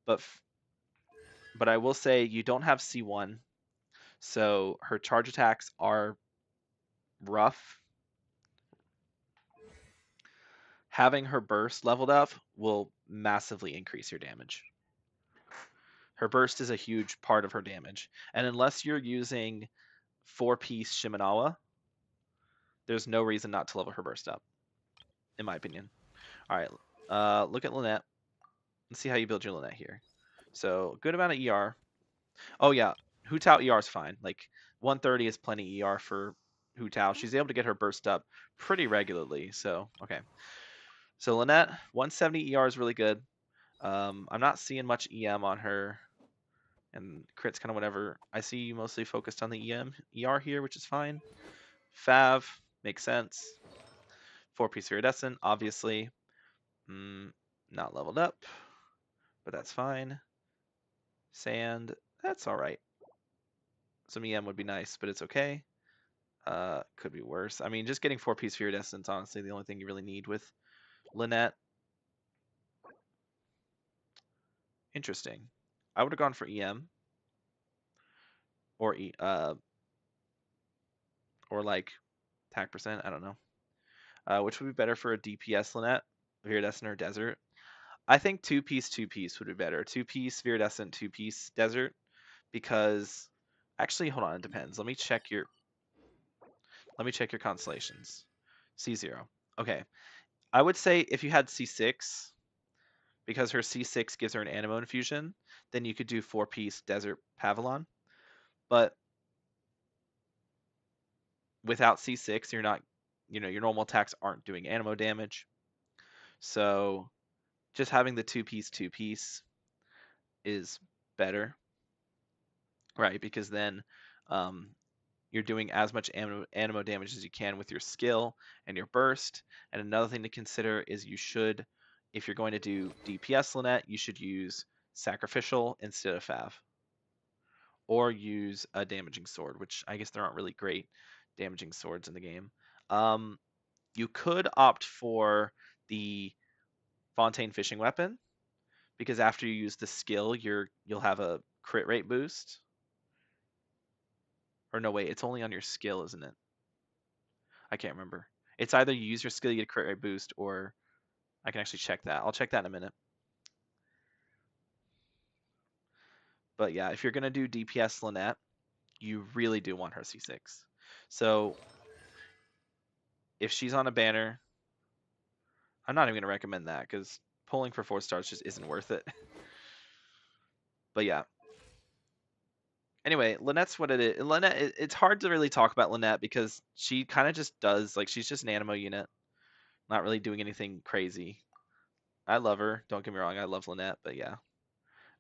but I will say you don't have C1, so her charge attacks are rough. Having her burst leveled up will massively increase your damage. Her burst is a huge part of her damage, and unless you're using 4-piece Shimenawa, there's no reason not to level her burst up, in my opinion. All right. Look at Lynette. Let's see how you build your Lynette here. So good amount of ER. Oh yeah, Hu Tao ER is fine. Like 130 is plenty ER for Hu Tao. She's able to get her burst up pretty regularly. So okay. So Lynette 170 ER is really good. I'm not seeing much EM on her, and crit's kind of whatever. I see you mostly focused on the ER here, which is fine. Fav makes sense. 4-piece iridescent, obviously. Not leveled up, but that's fine. Sand, that's all right. Some EM would be nice, but it's okay. Could be worse. I mean, just getting 4-piece iridescent's honestly the only thing you really need with Lynette. Interesting. I would have gone for EM or or like attack percent. I don't know. Which would be better for a DPS Lynette, iridescent or desert? I think 2-piece would be better. 2-piece iridescent, 2-piece desert, because actually, hold on, it depends. Let me check your constellations. C0. Okay. I would say if you had C6, because her C6 gives her an Anemo infusion, then you could do 4-piece Desert Pavilion. But without C6, you're not, your normal attacks aren't doing Anemo damage. So just having the 2-piece is better, right? Because then you're doing as much animo damage as you can with your skill and your burst. And another thing to consider is if you're going to do DPS Lynette, you should use Sacrificial instead of Fav. Or use a Damaging Sword, which I guess there aren't really great damaging swords in the game. You could opt for the Fontaine Fishing Weapon, because after you use the skill, you'll have a crit rate boost. Or no, wait, it's only on your skill, isn't it? I can't remember. It's either you use your skill, you get a crit rate boost, or I can actually check that. I'll check that in a minute. But yeah, if you're going to do DPS Lynette, you really do want her C6. So if she's on a banner, I'm not even going to recommend that, because pulling for 4 stars just isn't worth it. But yeah. Anyway, Lynette's what it is. Lynette, it's hard to really talk about Lynette because she kind of just does, like, she's just an Anemo unit. Not really doing anything crazy. I love her. Don't get me wrong. I love Lynette, but yeah.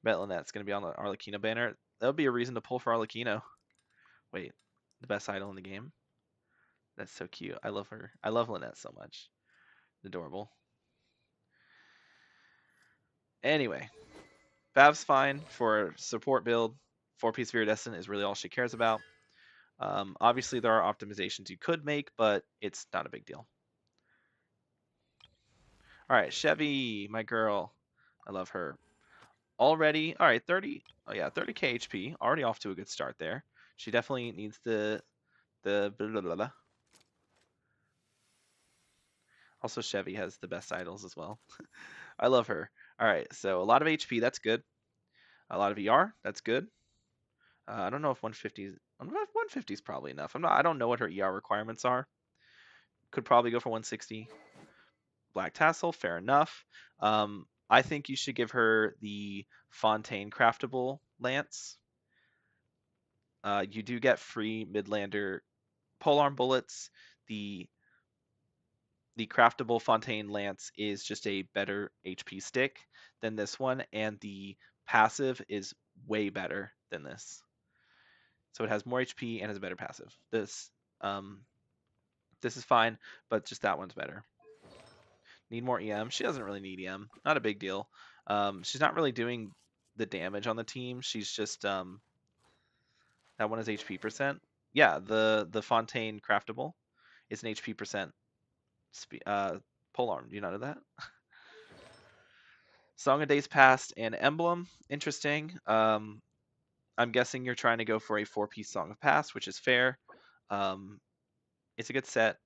Bet Lynette's going to be on the Arlecchino banner. That would be a reason to pull for Arlecchino. Wait, the best idol in the game? That's so cute. I love her. I love Lynette so much. Adorable. Anyway, Fav's fine for a support build. 4-piece Viridescent is really all she cares about. Obviously, there are optimizations you could make, but it's not a big deal. All right, Chevy, my girl. I love her. Already, all right, 30. Oh yeah, 30k HP. Already off to a good start there. She definitely needs the blah, blah, blah, blah. Also, Chevy has the best idols as well. I love her. All right, so a lot of HP, that's good. A lot of ER, that's good. I don't know if 150 is probably enough. I don't know what her ER requirements are. Could probably go for 160. Black Tassel, fair enough. I think you should give her the Fontaine craftable lance. You do get free Midlander polearm bullets. The craftable Fontaine lance is just a better HP stick than this one, and the passive is way better than this. So it has more HP and has a better passive. This is fine, but just that one's better. Need more EM? She doesn't really need EM. Not a big deal. She's not really doing the damage on the team. She's just that one is HP percent. Yeah, the Fontaine craftable is an HP percent polearm. Do you not know that? Song of Days Past and Emblem. Interesting. I'm guessing you're trying to go for a 4-piece Song of Past, which is fair. It's a good set.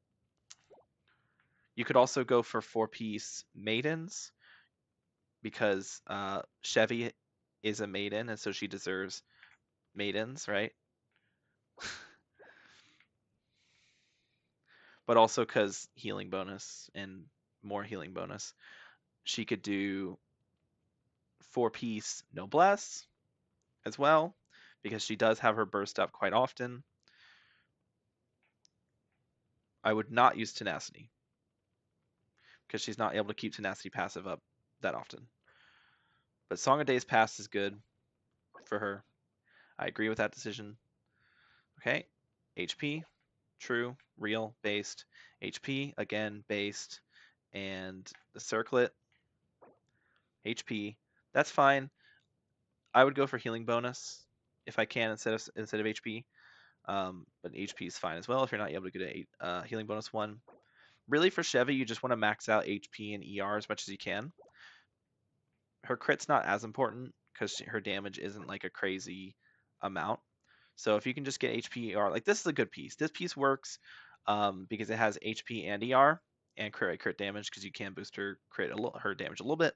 You could also go for 4-piece Maidens, because Chevy is a maiden, and so she deserves maidens, right? But also because healing bonus and more healing bonus. She could do 4-piece Noblesse as well, because she does have her burst up quite often. I would not use Tenacity, because she's not able to keep Tenacity passive up that often. But Song of Days Past is good for her. I agree with that decision. Okay, HP, true, real, based. HP, again, based. And the Circlet, HP, that's fine. I would go for healing bonus if I can instead of HP. But HP is fine as well if you're not able to get a healing bonus one. Really, for Chevy, you just want to max out HP and ER as much as you can. Her crit's not as important because her damage isn't like a crazy amount. So if you can just get HP, ER, like this is a good piece. This piece works because it has HP and ER and crit damage because you can boost her her damage a little bit.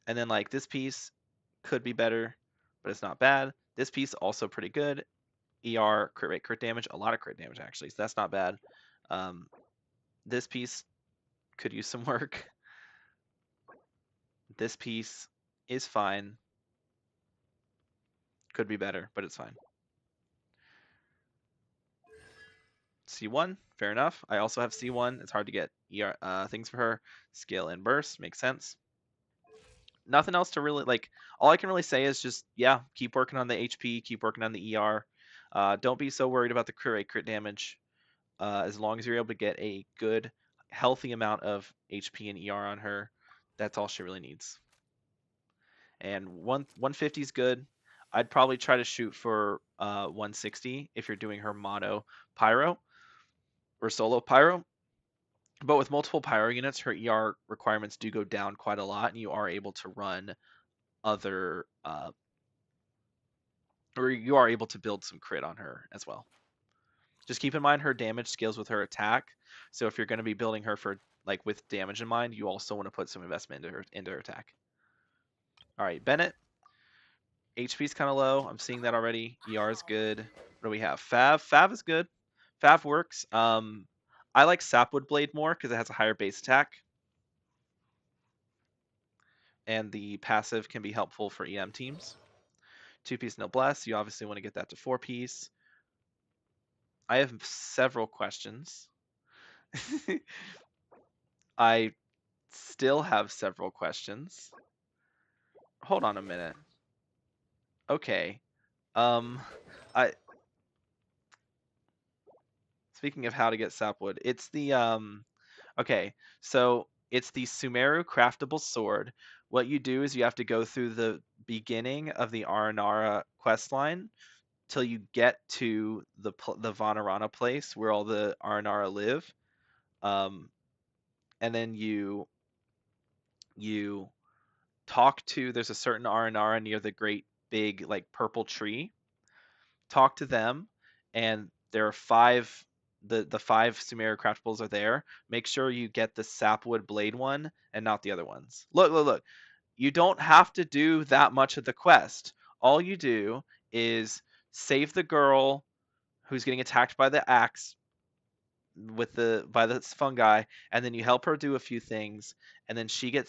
And then like this piece could be better, but it's not bad. This piece also pretty good. ER, crit rate, crit damage, a lot of crit damage actually, so that's not bad. This piece could use some work. This piece is fine. Could be better, but it's fine. C1, fair enough. I also have C1. It's hard to get things for her. Scale and burst makes sense. Nothing else to really like. All I can really say is just keep working on the HP, keep working on the ER. Don't be so worried about the crit rate, crit damage. As long as you're able to get a good, healthy amount of HP and ER on her, that's all she really needs. And 150 is good. I'd probably try to shoot for 160 if you're doing her mono pyro or solo pyro. But with multiple pyro units, her ER requirements do go down quite a lot, and you are able to run other, or you are able to build some crit on her as well. Just keep in mind her damage scales with her attack. So if you're going to be building her for like with damage in mind, you also want to put some investment into her attack. All right, Bennett. HP's kind of low. I'm seeing that already. ER is good. What do we have? Fav. Fav is good. Fav works. I like Sapwood Blade more because it has a higher base attack. And the passive can be helpful for EM teams. 2-piece Noblesse. You obviously want to get that to 4-piece. I have several questions. I still have several questions. Hold on a minute. Okay. I Speaking of how to get sapwood, it's the okay, so it's the Sumeru craftable sword. What you do is you have to go through the beginning of the Aranara quest line till you get to the Vanarana place where all the Aranara live. And then you talk to, there's a certain Aranara near the great big like purple tree. Talk to them, and there are 5 the 5 Sumeru craftables are there. Make sure you get the sapwood blade one and not the other ones. Look. You don't have to do that much of the quest. All you do is save the girl who's getting attacked by the axe by the fungi, and then you help her do a few things, and then she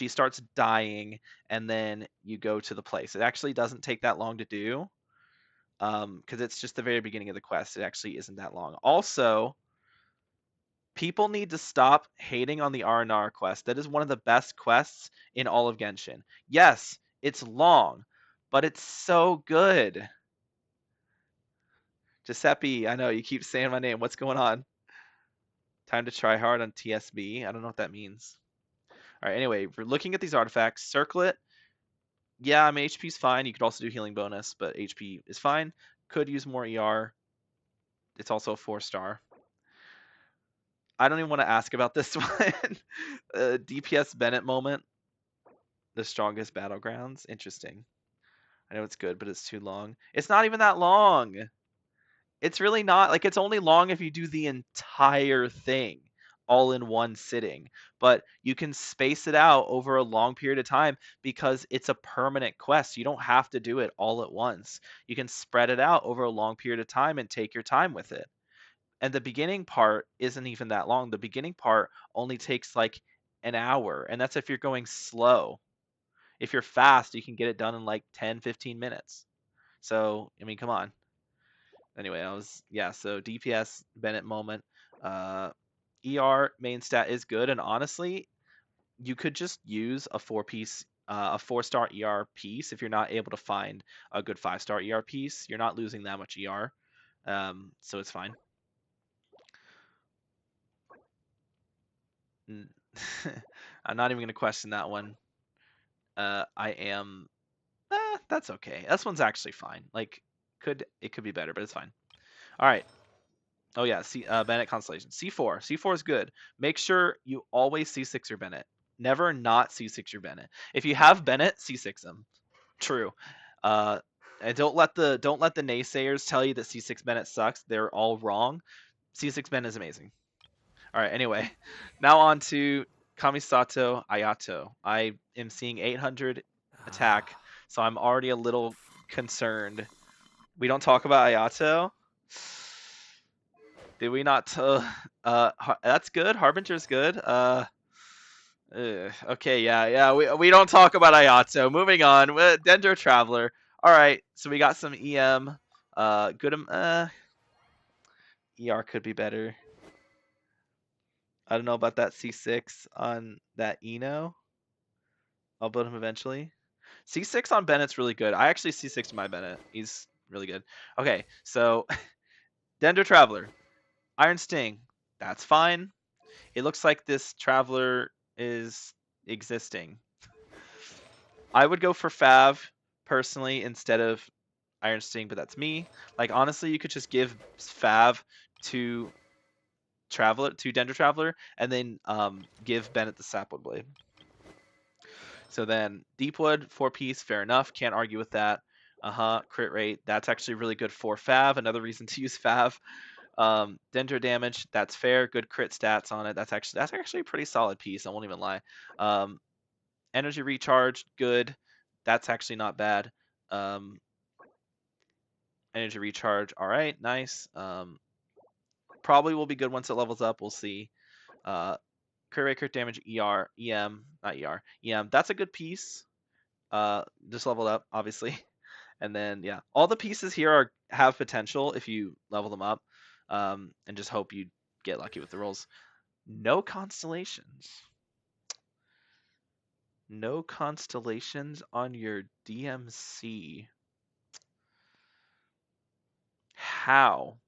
starts dying, and then you go to the place. It actually doesn't take that long to do. Because it's just the very beginning of the quest. It actually isn't that long. Also, people need to stop hating on the R&R quest. That is one of the best quests in all of Genshin. Yes, it's long, but it's so good. Giuseppe, I know you keep saying my name. What's going on? Time to try hard on TSB. I don't know what that means. All right, anyway, we're looking at these artifacts. Circlet, yeah, I mean, HP's fine. You could also do healing bonus, but HP is fine. Could use more ER. It's also a 4-star. I don't even want to ask about this one. DPS Bennett moment. The strongest battlegrounds. Interesting. I know it's good, but it's too long. It's not even that long. It's really not. Like, it's only long if you do the entire thing all in one sitting. But you can space it out over a long period of time because it's a permanent quest. You don't have to do it all at once. You can spread it out over a long period of time and take your time with it. And the beginning part isn't even that long. The beginning part only takes like an hour, and that's if you're going slow. If you're fast, you can get it done in like 10, 15 minutes. So, I mean, come on. Anyway, so DPS Bennett moment. ER main stat is good, and honestly, you could just use a 4-star ER piece if you're not able to find a good 5-star ER piece. You're not losing that much ER, so it's fine. I'm not even gonna question that one. I am. That's okay. This one's actually fine. Like, it could be better, but it's fine. All right. Oh yeah, Bennett Constellation. C4. C4 is good. Make sure you always C6 your Bennett. Never not C6 your Bennett. If you have Bennett, C6 him. True. And don't let the naysayers tell you that C6 Bennett sucks. They're all wrong. C6 Bennett is amazing. All right. Anyway, now on to Kamisato Ayato. I am seeing 800 attack, so I'm already a little concerned. We don't talk about Ayato. Did we not? That's good. Harbinger's good. Okay, yeah. We don't talk about Ayato. Moving on. Dendro Traveler. All right. So we got some EM. Good. ER could be better. I don't know about that C6 on that Eno. I'll build him eventually. C6 on Bennett's really good. I actually C6 my Bennett. He's really good. Okay, so Dendro Traveler. Iron Sting. That's fine. It looks like this Traveler is existing. I would go for Fav personally instead of Iron Sting, but that's me. Like honestly, you could just give Fav to Dendro Traveler, and then give Bennett the Sapwood Blade. So then Deepwood 4-piece, fair enough. Can't argue with that. Crit rate. That's actually really good for Fav. Another reason to use Fav. Dendro damage. That's fair. Good crit stats on it. That's actually a pretty solid piece. I won't even lie. Energy recharge. Good. That's actually not bad. Energy recharge. All right. Nice. Probably will be good once it levels up. We'll see. Crit rate, crit damage, EM, not EM. That's a good piece. Just leveled up, obviously. And then yeah, all the pieces here have potential if you level them up, and just hope you get lucky with the rolls. No constellations. No constellations on your DMC. How?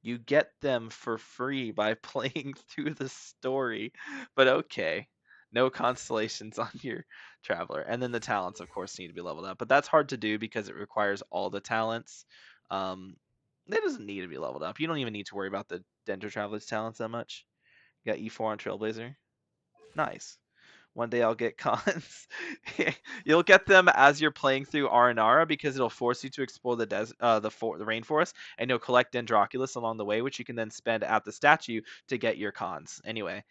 You get them for free by playing through the story. But okay. No constellations on your Traveler. And then the talents, of course, need to be leveled up. But that's hard to do because it requires all the talents. It doesn't need to be leveled up. You don't even need to worry about the Dendro Traveler's talents that much. You got E4 on Trailblazer. Nice. One day I'll get cons. You'll get them as you're playing through Aranara because it'll force you to explore the rainforest, and you'll collect Dendroculus along the way, which you can then spend at the statue to get your cons. Anyway,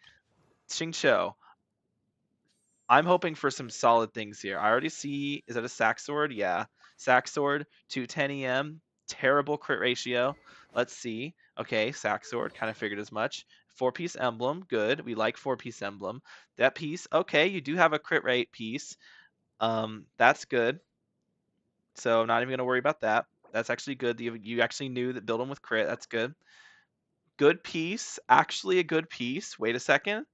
Xingqiu. I'm hoping for some solid things here. I already see. Is that a Sack Sword? Yeah, Sack Sword 210 EM. Terrible crit ratio. Let's see. Okay, Sack Sword. Kind of figured as much. 4-piece emblem. Good. We like 4-piece emblem. That piece. Okay, you do have a crit rate piece. That's good. So I'm not even gonna worry about that. That's actually good. You actually knew that build them with crit. That's good. Good piece. Actually a good piece. Wait a second.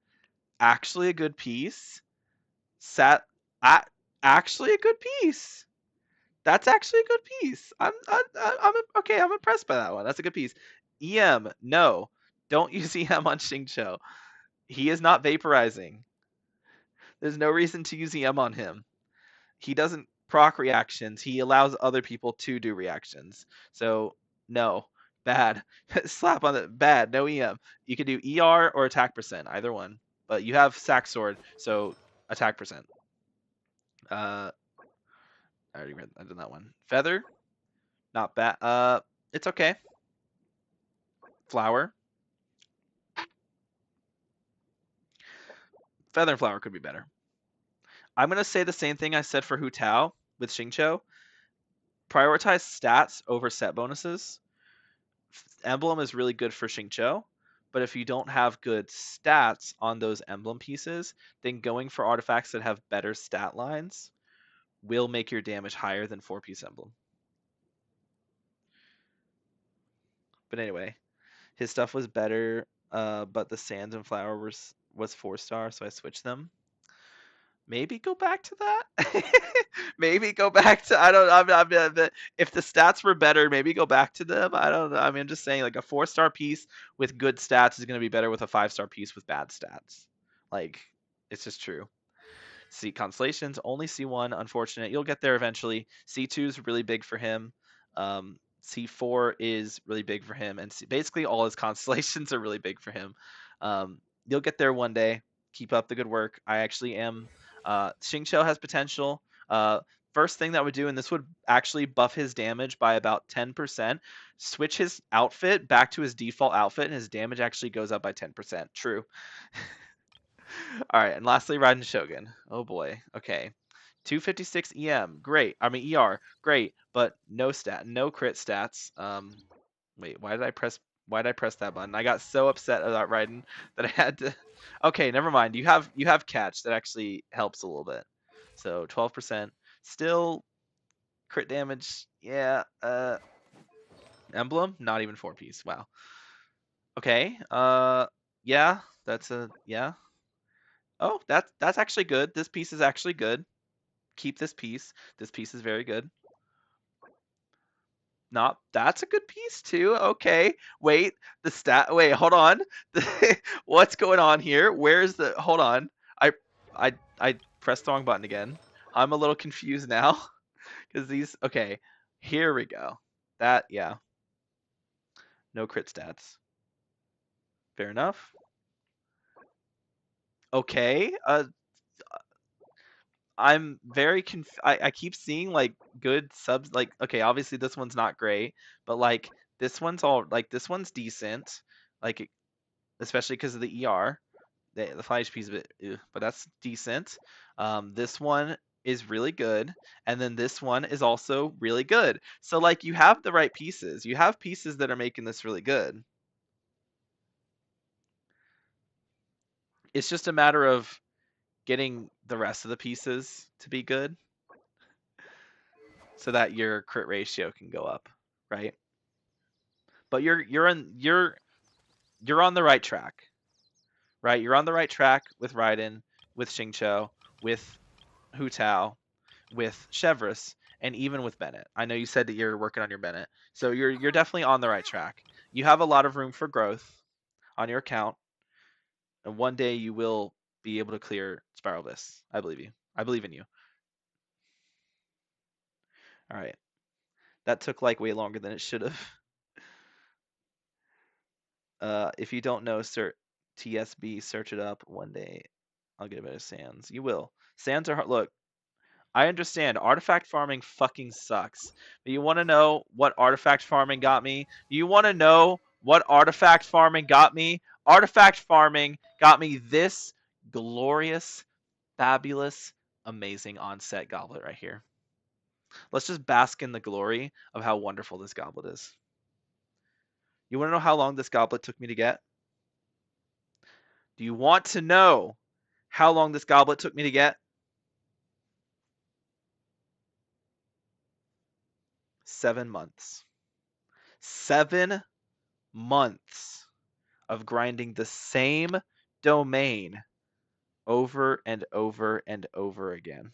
Actually a good piece. Actually a good piece. That's actually a good piece. I'm okay. I'm impressed by that one. That's a good piece. EM, no, don't use EM on Xingqiu. He is not vaporizing. There's no reason to use EM on him. He doesn't proc reactions. He allows other people to do reactions. So no, bad. Slap on it. Bad. No EM. You can do ER or attack percent, either one. But you have Sack Sword, so attack percent. I did that one. Feather, not bad. It's okay. Flower. Feather and Flower could be better. I'm gonna say the same thing I said for Hu Tao with Xingqiu. Prioritize stats over set bonuses. emblem is really good for Xingqiu, but if you don't have good stats on those emblem pieces, then going for artifacts that have better stat lines will make your damage higher than 4-piece emblem. But anyway, his stuff was better, but the sands and flower was 4-star, so I switched them. Maybe go back to that. Maybe go back to if the stats were better, maybe go back to them. I don't know. I mean, I'm just saying, like a 4-star piece with good stats is going to be better with a 5-star piece with bad stats. Like, it's just true. See constellations, only C1, unfortunate. You'll get there eventually. C2 is really big for him. C4 is really big for him, and basically all his constellations are really big for him. You'll get there one day. Keep up the good work. I actually am. Xingqiu has potential. First thing that would do, and this would actually buff his damage by about 10%, switch his outfit back to his default outfit, and his damage actually goes up by 10%. True. All right, and lastly, Raiden Shogun. Oh boy. Okay. 256 EM, great. I mean ER, great, but no crit stats. Wait, why did I press that button? I got so upset about Raiden that I had to. Okay, never mind. You have catch that actually helps a little bit. So 12%. Still crit damage. Yeah. Emblem, not even 4-piece. Wow. Okay. Yeah, yeah. Oh, that's actually good. This piece is actually good. Keep this piece. This piece is very good. Not that's a good piece too. Okay. Wait, wait, hold on. What's going on here? Where's the hold on. I pressed the wrong button again. I'm a little confused now. Because these okay. Here we go. That yeah. No crit stats. Fair enough. Okay. I'm very I keep seeing like good subs like okay, obviously this one's not great, but like this one's decent. Like especially because of the ER. The 5 HP is a bit but that's decent. This one is really good, and then this one is also really good. So like you have the right pieces. You have pieces that are making this really good. It's just a matter of getting the rest of the pieces to be good so that your crit ratio can go up, right? But you're on the right track, right? You're on the right track with Raiden, with Xingqiu, with Hu Tao, with Chevrolet, and even with Bennett. I know you said that you're working on your Bennett, so you're definitely on the right track. You have a lot of room for growth on your account, and one day you will be able to clear Spiral Abyss. I believe you. I believe in you. All right. That took like way longer than it should have. If you don't know, TSB, search it up one day. I'll get a bit of Sands. You will. Sands are hard. Look, I understand artifact farming fucking sucks. But you want to know what artifact farming got me? You want to know what artifact farming got me? Artifact farming got me this glorious, fabulous, amazing onset goblet right here. Let's just bask in the glory of how wonderful this goblet is. You want to know how long this goblet took me to get? Do you want to know how long this goblet took me to get? 7 months. 7 months of grinding the same domain over and over and over again.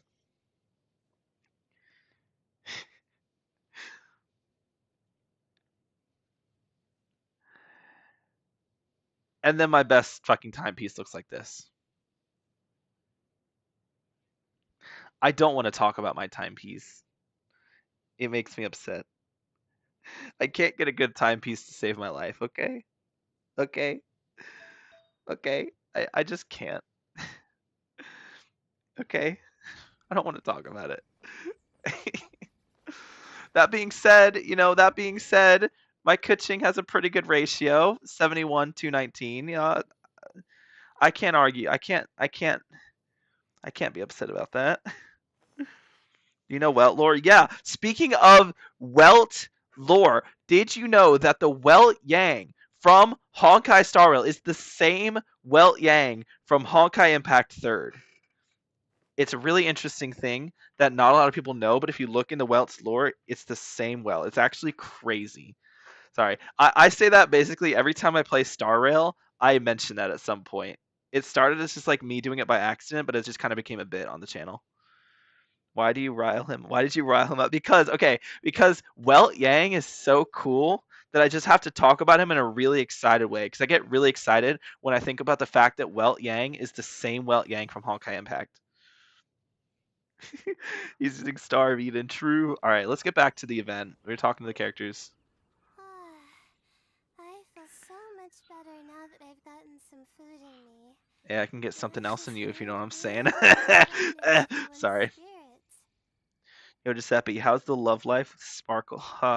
And then my best fucking timepiece looks like this. I don't want to talk about my timepiece. It makes me upset. I can't get a good timepiece to save my life, okay? Okay? Okay? I just can't. Okay? I don't want to talk about it. That being said, my Kuching has a pretty good ratio, 71-19. I can't argue. I can't be upset about that. You know Welt lore? Yeah. Speaking of Welt lore, did you know that the Welt Yang from Honkai Star Rail is the same Welt Yang from Honkai Impact 3rd? It's a really interesting thing that not a lot of people know, but if you look in the Welt's lore, it's the same Welt. It's actually crazy. Sorry. I say that basically every time I play Star Rail, I mention that at some point. It started as just like me doing it by accident, but it just kind of became a bit on the channel. Why do you rile him? Why did you rile him up? Because Welt Yang is so cool that I just have to talk about him in a really excited way. Because I get really excited when I think about the fact that Welt Yang is the same Welt Yang from Honkai Impact. He's using Star of Eden. True. All right, let's get back to the event. We're talking to the characters. I feel so much better now that I've gotten some food in me. Yeah, I can get something else in you if you know what I'm saying. Sorry. Sorry. Yo, Giuseppe, how's the love life with Sparkle?